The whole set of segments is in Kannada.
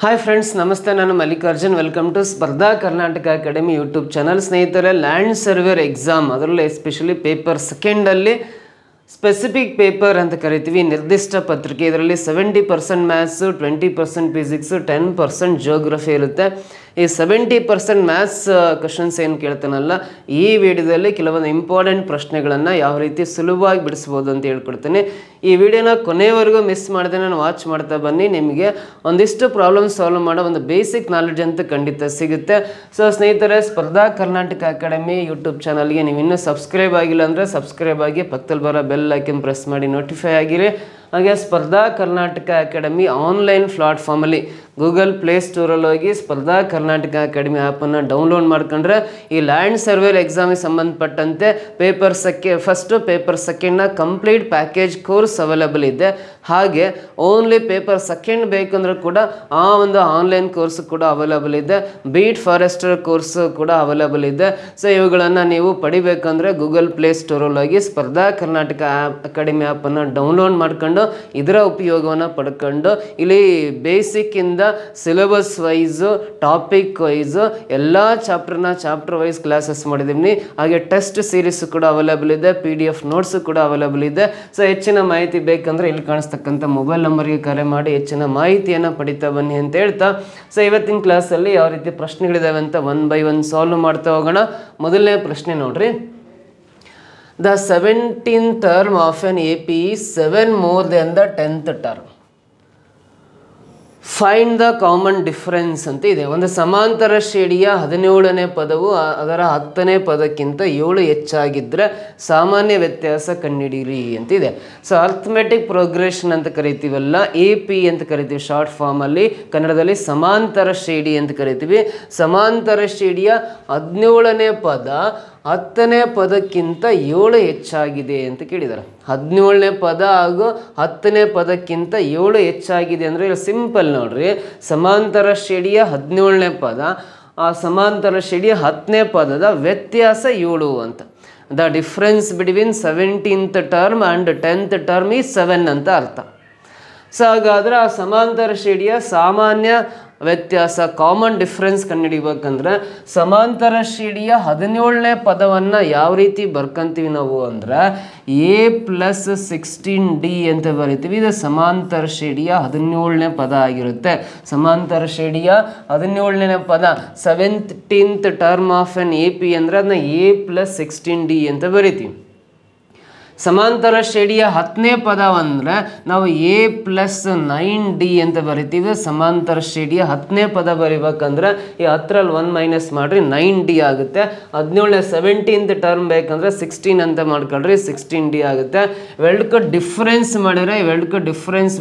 ಹಾಯ್ ಫ್ರೆಂಡ್ಸ್, ನಮಸ್ತೆ. ನಾನು ಮಲ್ಲಿಕಾರ್ಜುನ್. ವೆಲ್ಕಮ್ ಟು ಸ್ಪರ್ಧಾ ಕರ್ನಾಟಕ ಅಕಾಡೆಮಿ ಯೂಟ್ಯೂಬ್ ಚಾನಲ್. ಸ್ನೇಹಿತರೆ, ಲ್ಯಾಂಡ್ ಸರ್ವೇರ್ ಎಕ್ಸಾಮ್, ಅದರಲ್ಲೂ ಎಸ್ಪೆಷಲಿ ಪೇಪರ್ ಸೆಕೆಂಡಲ್ಲಿ ಸ್ಪೆಸಿಫಿಕ್ ಪೇಪರ್ ಅಂತ ಕರಿತೀವಿ, ನಿರ್ದಿಷ್ಟ ಪತ್ರಿಕೆ. ಇದರಲ್ಲಿ 70% ಮ್ಯಾಥ್ಸು, 20% ಫಿಸಿಕ್ಸು, 10% ಜಿಯೋಗ್ರಫಿ ಇರುತ್ತೆ. ಈ 70% ಮ್ಯಾಥ್ಸ್ ಕ್ವಶನ್ಸ್ ಏನು ಕೇಳ್ತಾನಲ್ಲ, ಈ ವಿಡಿಯೋದಲ್ಲಿ ಕೆಲವೊಂದು ಇಂಪಾರ್ಟೆಂಟ್ ಪ್ರಶ್ನೆಗಳನ್ನು ಯಾವ ರೀತಿ ಸುಲಭವಾಗಿ ಬಿಡಿಸ್ಬೋದು ಅಂತ ಹೇಳ್ಕೊಡ್ತೀನಿ. ಈ ವಿಡಿಯೋನ ಕೊನೆಯವರೆಗೂ ಮಿಸ್ ಮಾಡಿದೆ ನಾನು ವಾಚ್ ಮಾಡ್ತಾ ಬನ್ನಿ. ನಿಮಗೆ ಒಂದಿಷ್ಟು ಪ್ರಾಬ್ಲಮ್ ಸಾಲ್ವ್ ಮಾಡೋ ಒಂದು ಬೇಸಿಕ್ ನಾಲೆಡ್ಜ್ ಅಂತ ಖಂಡಿತ ಸಿಗುತ್ತೆ. ಸೊ ಸ್ನೇಹಿತರೆ, ಸ್ಪರ್ಧಾ ಕರ್ನಾಟಕ ಅಕಾಡೆಮಿ ಯೂಟ್ಯೂಬ್ ಚಾನಲ್ಗೆ ನೀವು ಇನ್ನೂ ಸಬ್ಸ್ಕ್ರೈಬ್ ಆಗಿಲ್ಲ ಅಂದರೆ ಸಬ್ಸ್ಕ್ರೈಬ್ ಆಗಿ, ಪಕ್ಕದಲ್ಲಿ ಬರೋ ಬೆಲ್ ಐಕನ್ ಪ್ರೆಸ್ ಮಾಡಿ ನೋಟಿಫೈ ಆಗಿರಿ. ಹಾಗೆ ಸ್ಪರ್ಧಾ ಕರ್ನಾಟಕ ಅಕಾಡೆಮಿ ಆನ್ಲೈನ್ ಪ್ಲಾಟ್ಫಾರ್ಮಲ್ಲಿ ಗೂಗಲ್ ಪ್ಲೇಸ್ಟೋರಲ್ಲಿ ಹೋಗಿ ಸ್ಪರ್ಧಾ ಕರ್ನಾಟಕ ಅಕಾಡೆಮಿ ಆ್ಯಪನ್ನು ಡೌನ್ಲೋಡ್ ಮಾಡ್ಕೊಂಡ್ರೆ ಈ ಲ್ಯಾಂಡ್ ಸರ್ವೇರ್ ಎಕ್ಸಾಮಿಗೆ ಸಂಬಂಧಪಟ್ಟಂತೆ ಫಸ್ಟು ಪೇಪರ್ ಸೆಕೆಂಡ್ನ ಕಂಪ್ಲೀಟ್ ಪ್ಯಾಕೇಜ್ ಕೋರ್ಸ್ ಅವೈಲೇಬಲ್ ಇದೆ. ಹಾಗೆ ಓನ್ಲಿ ಪೇಪರ್ ಸೆಕೆಂಡ್ ಬೇಕಂದ್ರೆ ಕೂಡ ಆ ಒಂದು ಆನ್ಲೈನ್ ಕೋರ್ಸ್ ಕೂಡ ಅವೈಲೇಬಲ್ ಇದೆ. ಬೀಟ್ ಫಾರೆಸ್ಟರ್ ಕೋರ್ಸ್ ಕೂಡ ಅವೈಲೇಬಲ್ ಇದೆ. ಸೊ ಇವುಗಳನ್ನು ನೀವು ಪಡಿಬೇಕಂದ್ರೆ ಗೂಗಲ್ ಪ್ಲೇಸ್ಟೋರಲ್ಲಿ ಹೋಗಿ ಸ್ಪರ್ಧಾ ಕರ್ನಾಟಕ ಅಕಾಡೆಮಿ ಆ್ಯಪನ್ನು ಡೌನ್ಲೋಡ್ ಮಾಡ್ಕೊಂಡು ಇದರ ಉಪಯೋಗವನ್ನು ಪಡ್ಕೊಂಡು ಇಲ್ಲಿ ಬೇಸಿಕ್ಕಿಂದ ಸಿಲೆಬಸ್ ವೈಸು, ಟಾಪಿಕ್ ವೈಸು ಎಲ್ಲ ಚಾಪ್ಟರ್ ವೈಸ್ ಕ್ಲಾಸಸ್ ಮಾಡಿದ್ದೀನಿ. ಹಾಗೆ ಟೆಸ್ಟ್ ಸೀರೀಸ್ ಕೂಡ ಅವೈಲೇಬಲ್ ಇದೆ, PDF ನೋಟ್ಸು ಕೂಡ ಅವೈಲೇಬಲ್ ಇದೆ. ಸೊ ಹೆಚ್ಚಿನ ಮಾಹಿತಿ ಬೇಕಂದ್ರೆ ಇಲ್ಲಿ ಕಾಣಿಸ್ತಕ್ಕಂಥ ಮೊಬೈಲ್ ನಂಬರ್ಗೆ ಕರೆ ಮಾಡಿ ಹೆಚ್ಚಿನ ಮಾಹಿತಿಯನ್ನು ಪಡಿತಾ ಬನ್ನಿ ಅಂತ ಹೇಳ್ತಾ, ಸೊ ಇವತ್ತಿನ ಕ್ಲಾಸಲ್ಲಿ ಯಾವ ರೀತಿ ಪ್ರಶ್ನೆಗಳಿದಾವೆ ಅಂತ ಒನ್ ಬೈ ಒನ್ ಸಾಲ್ವ್ ಮಾಡ್ತಾ ಹೋಗೋಣ. ಮೊದಲನೇ ಪ್ರಶ್ನೆ ನೋಡ್ರಿ. The 17th term of an AP is 7 more than the 10th term. Find the common difference ಅಂತ ಇದೆ. ಒಂದು ಸಮಾಂತರ ಶ್ರೇಣಿಯ 17ನೇ ಪದವು ಅದರ 10ನೇ ಪದಕ್ಕಿಂತ 7 ಹೆಚ್ಚಾಗಿದ್ದರೆ ಸಾಮಾನ್ಯ ವ್ಯತ್ಯಾಸ ಕಂಡುಹಿಡಿಯಿರಿ ಅಂತಿದೆ. ಸೊ ಅರ್ಥಮೆಟಿಕ್ ಪ್ರೋಗ್ರೆಷನ್ ಅಂತ ಕರಿತೀವಲ್ಲ, AP ಅಂತ ಕರಿತೀವಿ ಶಾರ್ಟ್ ಫಾರ್ಮಲ್ಲಿ. ಕನ್ನಡದಲ್ಲಿ ಸಮಾಂತರ ಶ್ರೇಣಿ ಅಂತ ಕರಿತೀವಿ. ಸಮಾಂತರ ಶ್ರೇಣಿಯ 17ನೇ ಪದ 10ನೇ ಪದಕ್ಕಿಂತ 7 ಹೆಚ್ಚಾಗಿದೆ ಅಂತ ಕೇಳಿದ್ದಾರೆ. 17ನೇ ಪದ ಹಾಗೂ 10ನೇ ಪದಕ್ಕಿಂತ 7 ಹೆಚ್ಚಾಗಿದೆ ಅಂದರೆ ಸಿಂಪಲ್ ನೋಡ್ರಿ. ಸಮಾಂತರ ಶ್ರೇಣಿಯ 17ನೇ ಪದ, ಆ ಸಮಾಂತರ ಶ್ರೇಣಿಯ 10ನೇ ಪದದ ವ್ಯತ್ಯಾಸ 7 ಅಂತ. The difference between 17th term and 10th term ಈ 7 ಅಂತ ಅರ್ಥ. ಸೊ ಹಾಗಾದರೆ ಆ ಸಮಾಂತರ ಶ್ರೇಣಿಯ ಸಾಮಾನ್ಯ ವ್ಯತ್ಯಾಸ, ಕಾಮನ್ ಡಿಫ್ರೆನ್ಸ್ ಕಂಡುಹಿಡಿಬೇಕಂದ್ರೆ ಸಮಾಂತರ ಶ್ರೇಣಿಯ 17ನೇ ಪದವನ್ನು ಯಾವ ರೀತಿ ಬರ್ಕೊಂತೀವಿ ನಾವು ಅಂದ್ರೆ A+16D ಅಂತ ಬರಿತೀವಿ. ಇದು ಸಮಾಂತರ ಶ್ರೇಣಿಯ 17ನೇ ಪದ ಆಗಿರುತ್ತೆ. ಸಮಾಂತರ ಶ್ರೇಣಿಯ 17ನೇ ಪದ 17th term of N AP ಅಂದರೆ ಅದನ್ನ A+16D ಅಂತ ಬರಿತೀವಿ. ಸಮಾಂತರ ಶ್ರೇಣಿಯ 10ನೇ ಪದ ಅಂದರೆ ನಾವು A+9D ಅಂತ ಬರಿತೀವಿ. ಸಮಾಂತರ ಶ್ರೇಣಿಯ 10ನೇ ಪದ ಬರಿಬೇಕಂದ್ರೆ ಈ 10ರಲ್ಲಿ 1 ಮೈನಸ್ ಮಾಡಿರಿ 9D ಆಗುತ್ತೆ. 17ನೇ 17th ಟರ್ಮ್ ಬೇಕಂದ್ರೆ 16 ಅಂತ ಮಾಡ್ಕೊಳ್ರಿ 16D ಆಗುತ್ತೆ. ಇವೆರಡಕ್ಕೂ ಡಿಫ್ರೆನ್ಸ್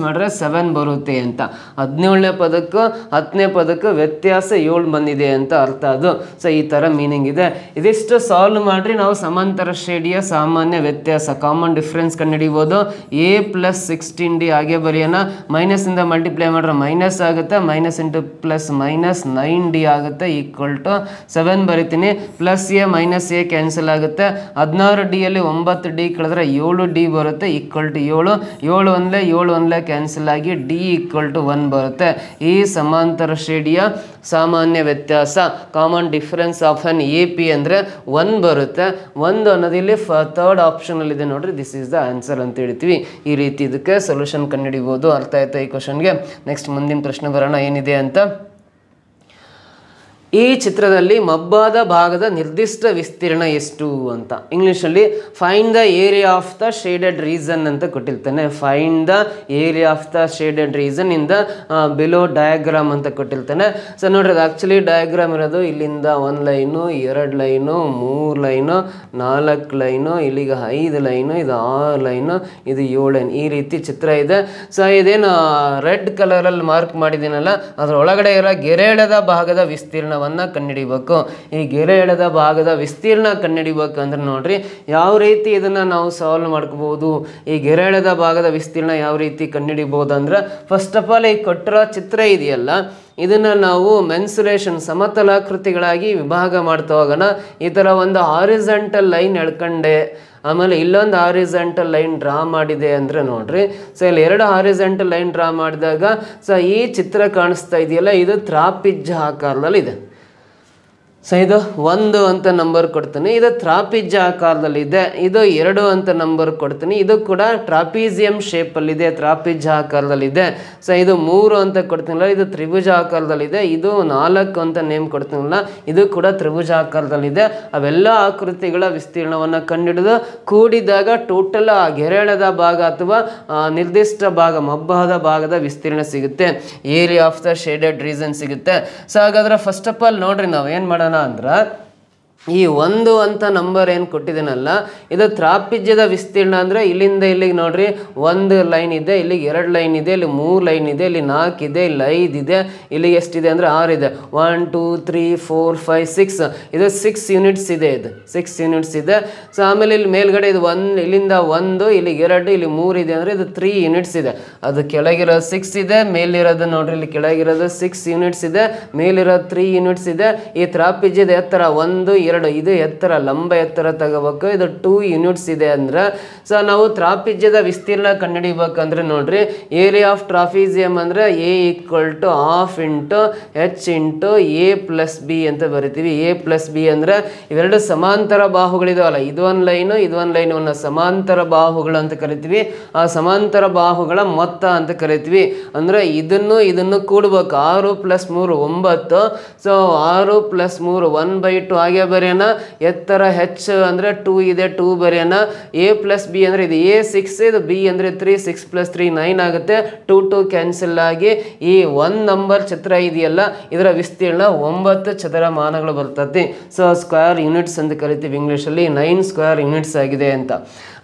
ಮಾಡಿದ್ರೆ 7 ಬರುತ್ತೆ ಅಂತ. 17ನೇ ಪದಕ್ಕೂ 10ನೇ ಪದಕ್ಕೂ ವ್ಯತ್ಯಾಸ 7 ಬಂದಿದೆ ಅಂತ ಅರ್ಥ ಅದು. ಸೊ ಈ ಥರ ಮೀನಿಂಗ್ ಇದೆ. ಇದಿಷ್ಟು ಸಾಲ್ವ್ ಮಾಡಿರಿ ನಾವು ಸಮಾಂತರ ಶ್ರೇಣಿಯ ಸಾಮಾನ್ಯ ವ್ಯತ್ಯಾಸ, ಕಾಮನ್ ಡಿಫ್ರೆನ್ಸ್ ಕಂಡುಹಿಡಿಬೋದು. A+16D ಹಾಗೆ ಬರೆಯೋಣ. ಮೈನಸ್ಸಿಂದ ಮಲ್ಟಿಪ್ಲೈ ಮಾಡಿದ್ರೆ ಮೈನಸ್ ಆಗುತ್ತೆ. Minus into plus minus 9D ಆಗುತ್ತೆ ಈಕ್ವಲ್ ಟು 7 ಬರಿತೀನಿ. Plus A minus A cancel ಆಗುತ್ತೆ. 16Dಯಲ್ಲಿ 9D ಕಳೆದ್ರೆ 7D ಬರುತ್ತೆ ಈಕ್ವಲ್ ಟು 7. 7 ಒಂದಲೇ ಕ್ಯಾನ್ಸಲ್ ಆಗಿ D ಈಕ್ವಲ್ ಟು 1 ಬರುತ್ತೆ. ಈ ಸಮಾಂತರ ಶ್ರೇಣಿಯ ಸಾಮಾನ್ಯ ವ್ಯತ್ಯಾಸ, common difference of an AP ಅಂದರೆ 1 ಬರುತ್ತೆ. 1 ಅನ್ನೋದು ಇಲ್ಲಿ ಥರ್ಡ್ ಆಪ್ಷನಲ್ಲಿದೆ ನೋಡ್ರಿ. ದಿಸ್ ಈಸ್ ದ ಆನ್ಸರ್ ಅಂತ ಹೇಳ್ತೀವಿ. ಈ ರೀತಿ ಇದಕ್ಕೆ ಸೊಲ್ಯೂಷನ್ ಕಂಡುಹಿಡಿಬೋದು. ಅರ್ಥ ಆಯ್ತಾ ಈ ಕ್ವಶನ್ಗೆ? ನೆಕ್ಸ್ಟ್ ಮುಂದಿನ ಪ್ರಶ್ನೆ ಬರೋಣ ಏನಿದೆ ಅಂತ. ಈ ಚಿತ್ರದಲ್ಲಿ ಮಬ್ಬಾದ ಭಾಗದ ನಿರ್ದಿಷ್ಟ ವಿಸ್ತೀರ್ಣ ಎಷ್ಟು ಅಂತ. ಇಂಗ್ಲೀಷಲ್ಲಿ find the area of the shaded region ಅಂತ ಕೊಟ್ಟಿರ್ತಾನೆ. Find the area of the shaded region in the below diagram ಅಂತ ಕೊಟ್ಟಿರ್ತಾನೆ. ಸೊ ನೋಡ್ರಿ, ಅದು ಆ್ಯಕ್ಚುಲಿ ಡಯಾಗ್ರಾಮ್ ಇರೋದು ಇಲ್ಲಿಂದ 1 ಲೈನು, 2 ಲೈನು, 3 ಲೈನು, 4 ಲೈನು, ಇಲ್ಲಿಗ 5 ಲೈನು, ಇದು 6 ಲೈನು, ಇದು 7 ಲೈನ್. ಈ ರೀತಿ ಚಿತ್ರ ಇದೆ. ಸೊ ಇದೇನು ರೆಡ್ ಕಲರಲ್ಲಿ ಮಾರ್ಕ್ ಮಾಡಿದ್ದೀನಲ್ಲ, ಅದರೊಳಗಡೆ ಇರೋ ಗೆರೆ ಎಳೆದ ಭಾಗದ ವಿಸ್ತೀರ್ಣ ಕಂಡುಹಿಡಿಬೇಕು. ಈ ಗೆರೆ ಎಳೆದ ಭಾಗದ ವಿಸ್ತೀರ್ಣ ಕಂಡುಹಿಡಿಬೇಕಂದ್ರೆ ನೋಡ್ರಿ ಯಾವ ರೀತಿ ಇದನ್ನ ನಾವು ಸಾಲ್ವ್ ಮಾಡ್ಕೋಬಹುದು. ಈ ಗೆರೆ ಎಳೆದ ಭಾಗದ ವಿಸ್ತೀರ್ಣ ಯಾವ ರೀತಿ ಕಂಡುಹಿಡಿಬಹುದು ಅಂದ್ರೆ, ಫಸ್ಟ್ ಆಫ್ ಆಲ್ ಈ ಕೊಟ್ಟಿರೋ ಚಿತ್ರ ಇದೆಯಲ್ಲ, ಇದನ್ನು ನಾವು ಮೆನ್ಸುರೇಷನ್ ಸಮತಲಾಕೃತಿಗಳಾಗಿ ವಿಭಾಗ ಮಾಡ್ತಾ ಹೋಗೋಣ. ಈ ಥರ ಒಂದು ಹಾರಿಜಾಂಟಲ್ ಲೈನ್ ಎಳ್ಕೊಂಡೆ, ಆಮೇಲೆ ಇಲ್ಲೊಂದು ಹಾರಿಜಾಂಟಲ್ ಲೈನ್ ಡ್ರಾ ಮಾಡಿದೆ ಅಂದರೆ ನೋಡ್ರಿ, ಸೊ ಇಲ್ಲಿ 2 ಹಾರಿಜಾಂಟಲ್ ಲೈನ್ ಡ್ರಾ ಮಾಡಿದಾಗ ಸೊ ಈ ಚಿತ್ರ ಕಾಣಿಸ್ತಾ ಇದೆಯಲ್ಲ, ಇದು ತ್ರಾಪಿಜ್ಯ ಆಕಾರದಲ್ಲಿದೆ. ಸೊ ಇದು 1 ಅಂತ ನಂಬರ್ ಕೊಡ್ತೀನಿ, ಇದು ತ್ರಾಪಿಜ್ಯ ಆಕಾರದಲ್ಲಿದೆ. ಇದು 2 ಅಂತ ನಂಬರ್ ಕೊಡ್ತೀನಿ, ಇದು ಕೂಡ ಟ್ರಾಪಿಜಿಯಂ ಶೇಪಲ್ಲಿದೆ, ತ್ರಾಪಿಜ್ಯ ಆಕಾರದಲ್ಲಿದೆ. ಸೊ ಇದು 3 ಅಂತ ಕೊಡ್ತೀನಲ್ಲ, ಇದು ತ್ರಿಭುಜ ಆಕಾರದಲ್ಲಿದೆ. ಇದು 4 ಅಂತ ನೇಮ್ ಕೊಡ್ತೀನಲ್ಲ, ಇದು ಕೂಡ ತ್ರಿಭುಜ ಆಕಾರದಲ್ಲಿದೆ. ಅವೆಲ್ಲ ಆಕೃತಿಗಳ ವಿಸ್ತೀರ್ಣವನ್ನು ಕಂಡುಹಿಡಿದು ಕೂಡಿದಾಗ ಟೋಟಲ್ ಆ ಗೆರೆಳದ ಭಾಗ ಅಥವಾ ನಿರ್ದಿಷ್ಟ ಭಾಗ ಮಬ್ಬಾದ ಭಾಗದ ವಿಸ್ತೀರ್ಣ ಸಿಗುತ್ತೆ, area of the shaded reason ಸಿಗುತ್ತೆ. ಸೊ ಹಾಗಾದ್ರೆ ಫಸ್ಟ್ ಆಫ್ ಆಲ್ ನೋಡ್ರಿ, ನಾವು ಏನು ಮಾಡೋಣ ಅಂದ್ರೆ ಈ 1 ಅಂತ ನಂಬರ್ ಏನು ಕೊಟ್ಟಿದ್ದೀನಲ್ಲ, ಇದು ತ್ರಾಪಿಜ್ಯದ ವಿಸ್ತೀರ್ಣ ಅಂದರೆ ಇಲ್ಲಿಂದ ಇಲ್ಲಿಗೆ ನೋಡ್ರಿ 1 ಲೈನ್ ಇದೆ, ಇಲ್ಲಿಗೆ 2 ಲೈನ್ ಇದೆ, ಇಲ್ಲಿ 3 ಲೈನ್ ಇದೆ, ಇಲ್ಲಿ 4 ಇದೆ, ಇಲ್ಲಿ 5 ಇದೆ, ಇಲ್ಲಿಗೆ ಎಷ್ಟಿದೆ ಅಂದರೆ 6 ಇದೆ. 1 2 3 4 5 6 ಇದು 6 ಯೂನಿಟ್ಸ್ ಇದೆ, ಇದು 6 ಯೂನಿಟ್ಸ್ ಇದೆ. ಸೊ ಆಮೇಲೆ ಇಲ್ಲಿ ಮೇಲ್ಗಡೆ ಇದು 1, ಇಲ್ಲಿಂದ 1, ಇಲ್ಲಿಗೆ 2, ಇಲ್ಲಿ 3 ಇದೆ ಅಂದರೆ ಇದು 3 ಯೂನಿಟ್ಸ್ ಇದೆ. ಅದು ಕೆಳಗಿರೋ 6 ಇದೆ, ಮೇಲಿರೋದು ನೋಡ್ರಿ ಇಲ್ಲಿ ಕೆಳಗಿರೋದು 6 ಯೂನಿಟ್ಸ್ ಇದೆ, ಮೇಲಿರೋ 3 ಯೂನಿಟ್ಸ್ ಇದೆ. ಈ ತ್ರಾಪಿಜ್ಯದ ಎತ್ತರ 1 2 ಇದು ಎತ್ತರ, ಲಂಬ ಎತ್ತರ ತಗೋಬೇಕು, ಇದು 2 ಯೂನಿಟ್ಸ್ ಇದೆ ಅಂದ್ರೆ. ಸೊ ನಾವು ತ್ರಾಪಿಜ್ಯದ ವಿಸ್ತೀರ್ಣ ಕಂಡುಹಿಡಿಬೇಕಂದ್ರೆ ನೋಡ್ರಿ, ಏರಿಯಾ ಆಫ್ ಟ್ರಾಪಿಜಿಯಂ ಅಂದ್ರೆ A = ½ × H × A + B ಅಂತ ಬರಿತೀವಿ. A + B ಅಂದ್ರೆ ಇವೆರಡು ಸಮಾಂತರ ಬಾಹುಗಳಿದಾವಲ್ಲ, ಇದೊಂದು ಲೈನು ಇದೊಂದು ಲೈನನ್ನು ಸಮಾಂತರ ಬಾಹುಗಳು ಅಂತ ಕರಿತೀವಿ. ಆ ಸಮಾಂತರ ಬಾಹುಗಳ ಮೊತ್ತ ಅಂತ ಕರಿತೀವಿ. ಅಂದ್ರೆ ಇದನ್ನು ಕೂಡಬೇಕು, 6 + 3 9. ಸೊ 6 + 3 1/2 ಹಾಗೆ ಬರೆಯೋಣ. ಎತ್ತರ H ಅಂದರೆ 2 ಇದೆ, 2 ಬರೆಯೋಣ. A + B ಅಂದರೆ ಇದು A 6, ಇದು B ಅಂದರೆ 3, 6 + 3 9 ಆಗುತ್ತೆ. 2 2 ಕ್ಯಾನ್ಸಲ್ ಆಗಿ ಈ 1 ನಂಬರ್ ಚಿತ್ರ ಇದೆಯಲ್ಲ, ಇದರ ವಿಸ್ತೀರ್ಣ 9 ಚದರಮಾನಗಳು ಬರ್ತದೆ. ಸೊ ಸ್ಕ್ವೇರ್ ಯೂನಿಟ್ಸ್ ಅಂತ ಕರಿತೀವಿ ಇಂಗ್ಲೀಷಲ್ಲಿ, 9 ಸ್ಕ್ವೇರ್ ಯೂನಿಟ್ಸ್ ಆಗಿದೆ ಅಂತ.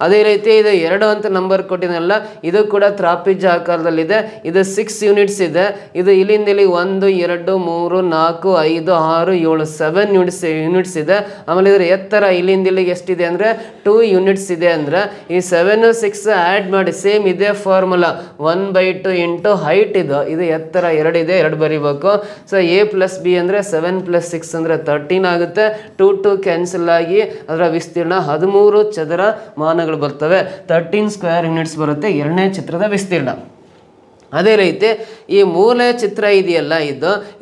ಅದೇ ರೀತಿ ಇದು 2 ಅಂತ ನಂಬರ್ ಕೊಟ್ಟಿನಲ್ಲ, ಇದು ಕೂಡ ತ್ರಾಪಿಜ್ಯ ಆಕಾರದಲ್ಲಿದೆ. ಇದು 6 ಯೂನಿಟ್ಸ್ ಇದೆ. ಇದು ಇಲ್ಲಿಂದ ಇಲ್ಲಿ 1 2 3 4 5 6 7 7 ಯೂನಿಟ್ಸ್ ಇದೆ. ಆಮೇಲೆ ಇದರ ಎತ್ತರ ಇಲ್ಲಿಂದ ಇಲ್ಲಿಗೆ ಎಷ್ಟಿದೆ ಅಂದರೆ 2 ಯೂನಿಟ್ಸ್ ಇದೆ. ಅಂದರೆ ಈ 7 6 ಆ್ಯಡ್ ಮಾಡಿ ಸೇಮ್ ಇದೇ ಫಾರ್ಮುಲಾ, 1/2 × ಹೈಟ್ ಇದು ಎತ್ತರ 2 ಇದೆ, 2 ಬರಿಬೇಕು. ಸೊ A + B ಅಂದರೆ 7 + 6 ಅಂದರೆ 13 ಆಗುತ್ತೆ. 2 2 ಕ್ಯಾನ್ಸಲ್ ಆಗಿ ಅದರ ವಿಸ್ತೀರ್ಣ 13 ಚದರಮಾನಗಳು ಬರ್ತವೆ. 13 ಸ್ಕ್ವೇರ್ ಯೂನಿಟ್ಸ್ ಬರುತ್ತೆ ಎರಡನೇ ಚಿತ್ರದ ವಿಸ್ತೀರ್ಣ. ಅದೇ ರೀತಿ ಈ ಮೂಲೆ ಚಿತ್ರ ಇದೆಯಲ್ಲ,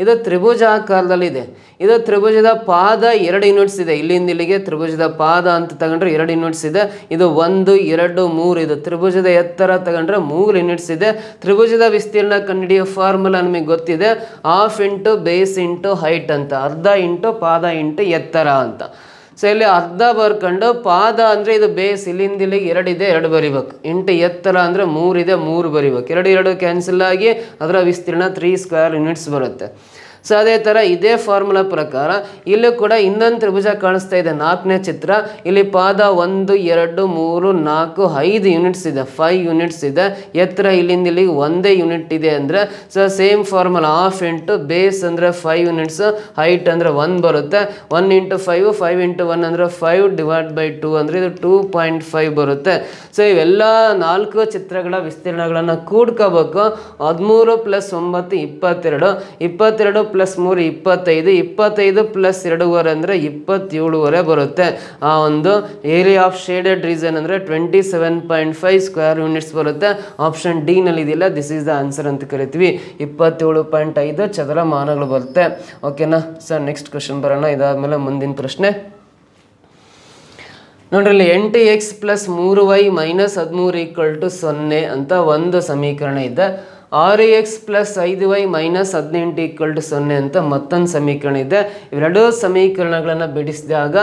ಇದು ತ್ರಿಭುಜ ಆಕಾರದಲ್ಲಿದೆ. ಇದು ತ್ರಿಭುಜದ ಪಾದ 2 ಯೂನಿಟ್ಸ್ ಇದೆ. ಇಲ್ಲಿಂದ ಇಲ್ಲಿಗೆ ತ್ರಿಭುಜದ ಪಾದ ಅಂತ ತಗೊಂಡ್ರೆ 2 ಯೂನಿಟ್ಸ್ ಇದೆ. ಇದು 1 2 3 ಇದು ತ್ರಿಭುಜದ ಎತ್ತರ ತಗೊಂಡ್ರೆ 3 ಯೂನಿಟ್ಸ್ ಇದೆ. ತ್ರಿಭುಜದ ವಿಸ್ತೀರ್ಣ ಕಂಡುಹಿಡಿಯೋ ಫಾರ್ಮುಲಾ ನಮಗೆ ಗೊತ್ತಿದೆ, ½ × ಬೇಸ್ × ಹೈಟ್ ಅಂತ, ಅರ್ಧ × ಪಾದ × ಎತ್ತರ ಅಂತ. ಸೊ ಇಲ್ಲಿ ಅರ್ಧ ಬರ್ಕೊಂಡು, ಪಾದ ಅಂದರೆ ಇದು ಬೇಸ್, ಇಲ್ಲಿಂದ ಇಲ್ಲಿಗೆ 2 ಇದೆ, 2 ಬರಿಬೇಕು. × ಎತ್ತರ ಅಂದರೆ 3 ಇದೆ, 3 ಬರಿಬೇಕು. 2 2 ಕ್ಯಾನ್ಸಲ್ ಆಗಿ ಅದರ ವಿಸ್ತೀರ್ಣ 3 ಸ್ಕ್ವೇರ್ ಯೂನಿಟ್ಸ್ ಬರುತ್ತೆ. ಸೊ ಅದೇ ಥರ ಇದೇ ಫಾರ್ಮುಲಾ ಪ್ರಕಾರ ಇಲ್ಲೂ ಕೂಡ ಇನ್ನೊಂದು ತ್ರಿಭುಜ ಕಾಣಿಸ್ತಾ ಇದೆ, 4ನೇ ಚಿತ್ರ. ಇಲ್ಲಿ ಪಾದ 1 2 3 4 5 ಯೂನಿಟ್ಸ್ ಇದೆ, 5 ಯೂನಿಟ್ಸ್ ಇದೆ. ಎತ್ತರ ಇಲ್ಲಿಂದ ಇಲ್ಲಿಗೆ 1 ಯೂನಿಟ್ ಇದೆ ಅಂದರೆ ಸೊ ಸೇಮ್ ಫಾರ್ಮುಲಾ, ½ × ಬೇಸ್ ಅಂದರೆ 5 ಯೂನಿಟ್ಸ್, ಹೈಟ್ ಅಂದರೆ 1 ಬರುತ್ತೆ. 1 × 5 5 × 1 ಅಂದರೆ 5/2 ಅಂದರೆ ಇದು 2.5 ಬರುತ್ತೆ. ಸೊ ಇವೆಲ್ಲ 4 ಚಿತ್ರಗಳ ವಿಸ್ತೀರ್ಣಗಳನ್ನು ಕೂಡ್ಕೋಬೇಕು. 13 + 9 22, 22 + 3 25, 25 + 2 ಅಂದರೆ 27 ಬರುತ್ತೆ. ಆ ಒಂದು ಏರಿಯಾ ಆಫ್ ಶೇಡೆಡ್ ರೀಸನ್ ಅಂದರೆ 27.5 ಸ್ಕ್ವೇರ್ ಯೂನಿಟ್ಸ್ ಬರುತ್ತೆ. ಆಪ್ಷನ್ ಡಿ ನಲ್ಲಿ ಇದೆಯಲ್ಲ, ದಿಸ್ ಈಸ್ ದ ಆನ್ಸರ್ ಅಂತ ಕರಿತೀವಿ. 27.5 ಚದರಮಾನಗಳು ಬರುತ್ತೆ. ಓಕೆನಾ ಸರ್, ನೆಕ್ಸ್ಟ್ ಕ್ವಶನ್ ಬರೋಣ. ಇದಾದ್ಮೇಲೆ ಮುಂದಿನ ಪ್ರಶ್ನೆ ನೋಡ್ರಿ, ಇಲ್ಲಿ 8x + 3y - 13 = 0 ಅಂತ ಒಂದು ಸಮೀಕರಣ ಇದೆ. 6x + 5y - 18 = 0 ಅಂತ ಮತ್ತೊಂದು ಸಮೀಕರಣ ಇದೆ. ಇವೆರಡೂ ಸಮೀಕರಣಗಳನ್ನು ಬಿಡಿಸಿದಾಗ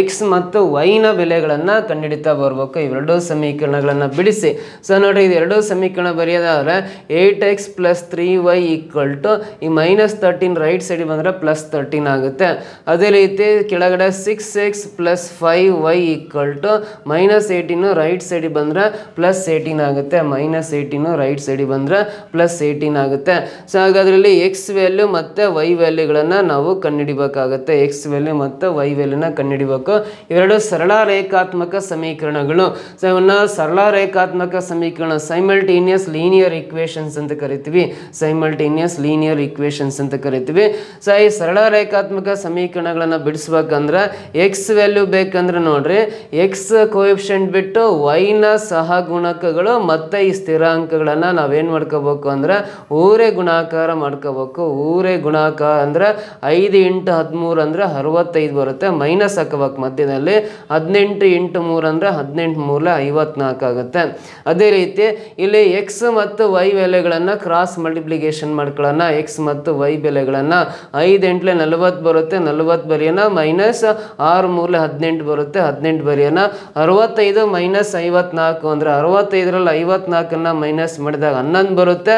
x ಮತ್ತು y ಬೆಲೆಗಳನ್ನು ಕಂಡುಹಿಡಿತಾ ಬರಬೇಕು. ಇವೆರಡೂ ಸಮೀಕರಣಗಳನ್ನು ಬಿಡಿಸಿ. ಸೊ ನೋಡ್ರಿ, ಇದು ಎರಡೂ ಸಮೀಕರಣ ಬರೆಯೋದಾದ್ರೆ 8x + 3y = ಈ -13 ರೈಟ್ ಸೈಡ್ ಬಂದರೆ +13 ಆಗುತ್ತೆ. ಅದೇ ರೀತಿ ಕೆಳಗಡೆ 6x + 5y = -18 ರೈಟ್ ಸೈಡ್ ಬಂದರೆ +18 ಆಗುತ್ತೆ. -18 ರೈಟ್ ಸೈಡ್ ಬಂದರೆ ಪ್ಲಸ್ 18 ಆಗುತ್ತೆ. ಸೊ ಹಾಗಾದ್ರಲ್ಲಿ ಎಕ್ಸ್ ವ್ಯಾಲ್ಯೂ ಮತ್ತು ವೈ ವ್ಯಾಲ್ಯೂಗಳನ್ನು ನಾವು ಕಂಡುಹಿಡಿಬೇಕಾಗುತ್ತೆ. ಎಕ್ಸ್ ವ್ಯಾಲ್ಯೂ ಮತ್ತು ವೈ ವ್ಯಾಲ್ಯೂನ ಕಂಡುಹಿಡಿಬೇಕು. ಇವೆರಡು ಸರಳ ರೇಖಾತ್ಮಕ ಸಮೀಕರಣಗಳು. ಸೊ ಇವನ್ನ ಸರಳ ರೇಖಾತ್ಮಕ ಸಮೀಕರಣ ಸೈಮಲ್ಟೇನಿಯಸ್ ಲೀನಿಯರ್ ಇಕ್ವೇಷನ್ಸ್ ಅಂತ ಕರಿತೀವಿ. ಸೈಮಲ್ಟೇನಿಯಸ್ ಲೀನಿಯರ್ ಇಕ್ವೇಷನ್ಸ್ ಅಂತ ಕರಿತೀವಿ. ಸೊ ಈ ಸರಳ ರೇಖಾತ್ಮಕ ಸಮೀಕರಣಗಳನ್ನು ಬಿಡಿಸ್ಬೇಕಂದ್ರೆ ಎಕ್ಸ್ ವ್ಯಾಲ್ಯೂ ಬೇಕಂದ್ರೆ ನೋಡ್ರಿ, ಎಕ್ಸ್ ಕೋಎಫಿಷಿಯಂಟ್ ಬಿಟ್ಟು ವೈನ ಸಹಗುಣಕಗಳು ಮತ್ತು ಈ ಸ್ಥಿರಾಂಕಗಳನ್ನು ನಾವೇನು ಮಾಡ್ಕೋಬೇಕು ಅಂದ್ರೆ ಊರೇ ಗುಣಾಕಾರ ಮಾಡ್ಕೋಬೇಕು. ಊರೇ ಗುಣಾಕಾರ ಅಂದ್ರೆ 5 × 13 ಅಂದರೆ 65 ಬರುತ್ತೆ. ಮೈನಸ್ ಹಾಕೋಬೇಕು ಮಧ್ಯದಲ್ಲಿ. 18 × 3 ಅಂದರೆ 18 ಮೂಲ 54 ಆಗುತ್ತೆ. ಅದೇ ರೀತಿ ಇಲ್ಲಿ ಎಕ್ಸ್ ಮತ್ತು ವೈ ಬೆಲೆಗಳನ್ನು ಕ್ರಾಸ್ ಮಲ್ಟಿಪ್ಲಿಕೇಶನ್ ಮಾಡ್ಕೊಳ್ಳೋಣ. ಎಕ್ಸ್ ಮತ್ತು ವೈ ಬೆಲೆಗಳನ್ನು 5 × 40 ಬರುತ್ತೆ, 40 ಬರೆಯೋಣ. ಮೈನಸ್ 6 ಮೂಲ 18 ಬರುತ್ತೆ, 18 ಬರೆಯೋಣ. 65 ಮೈನಸ್ 54 ಅಂದರೆ 65ರಲ್ಲಿ 54ನ್ನು ಮೈನಸ್ ಮಾಡಿದಾಗ 11 ಬರುತ್ತೆ.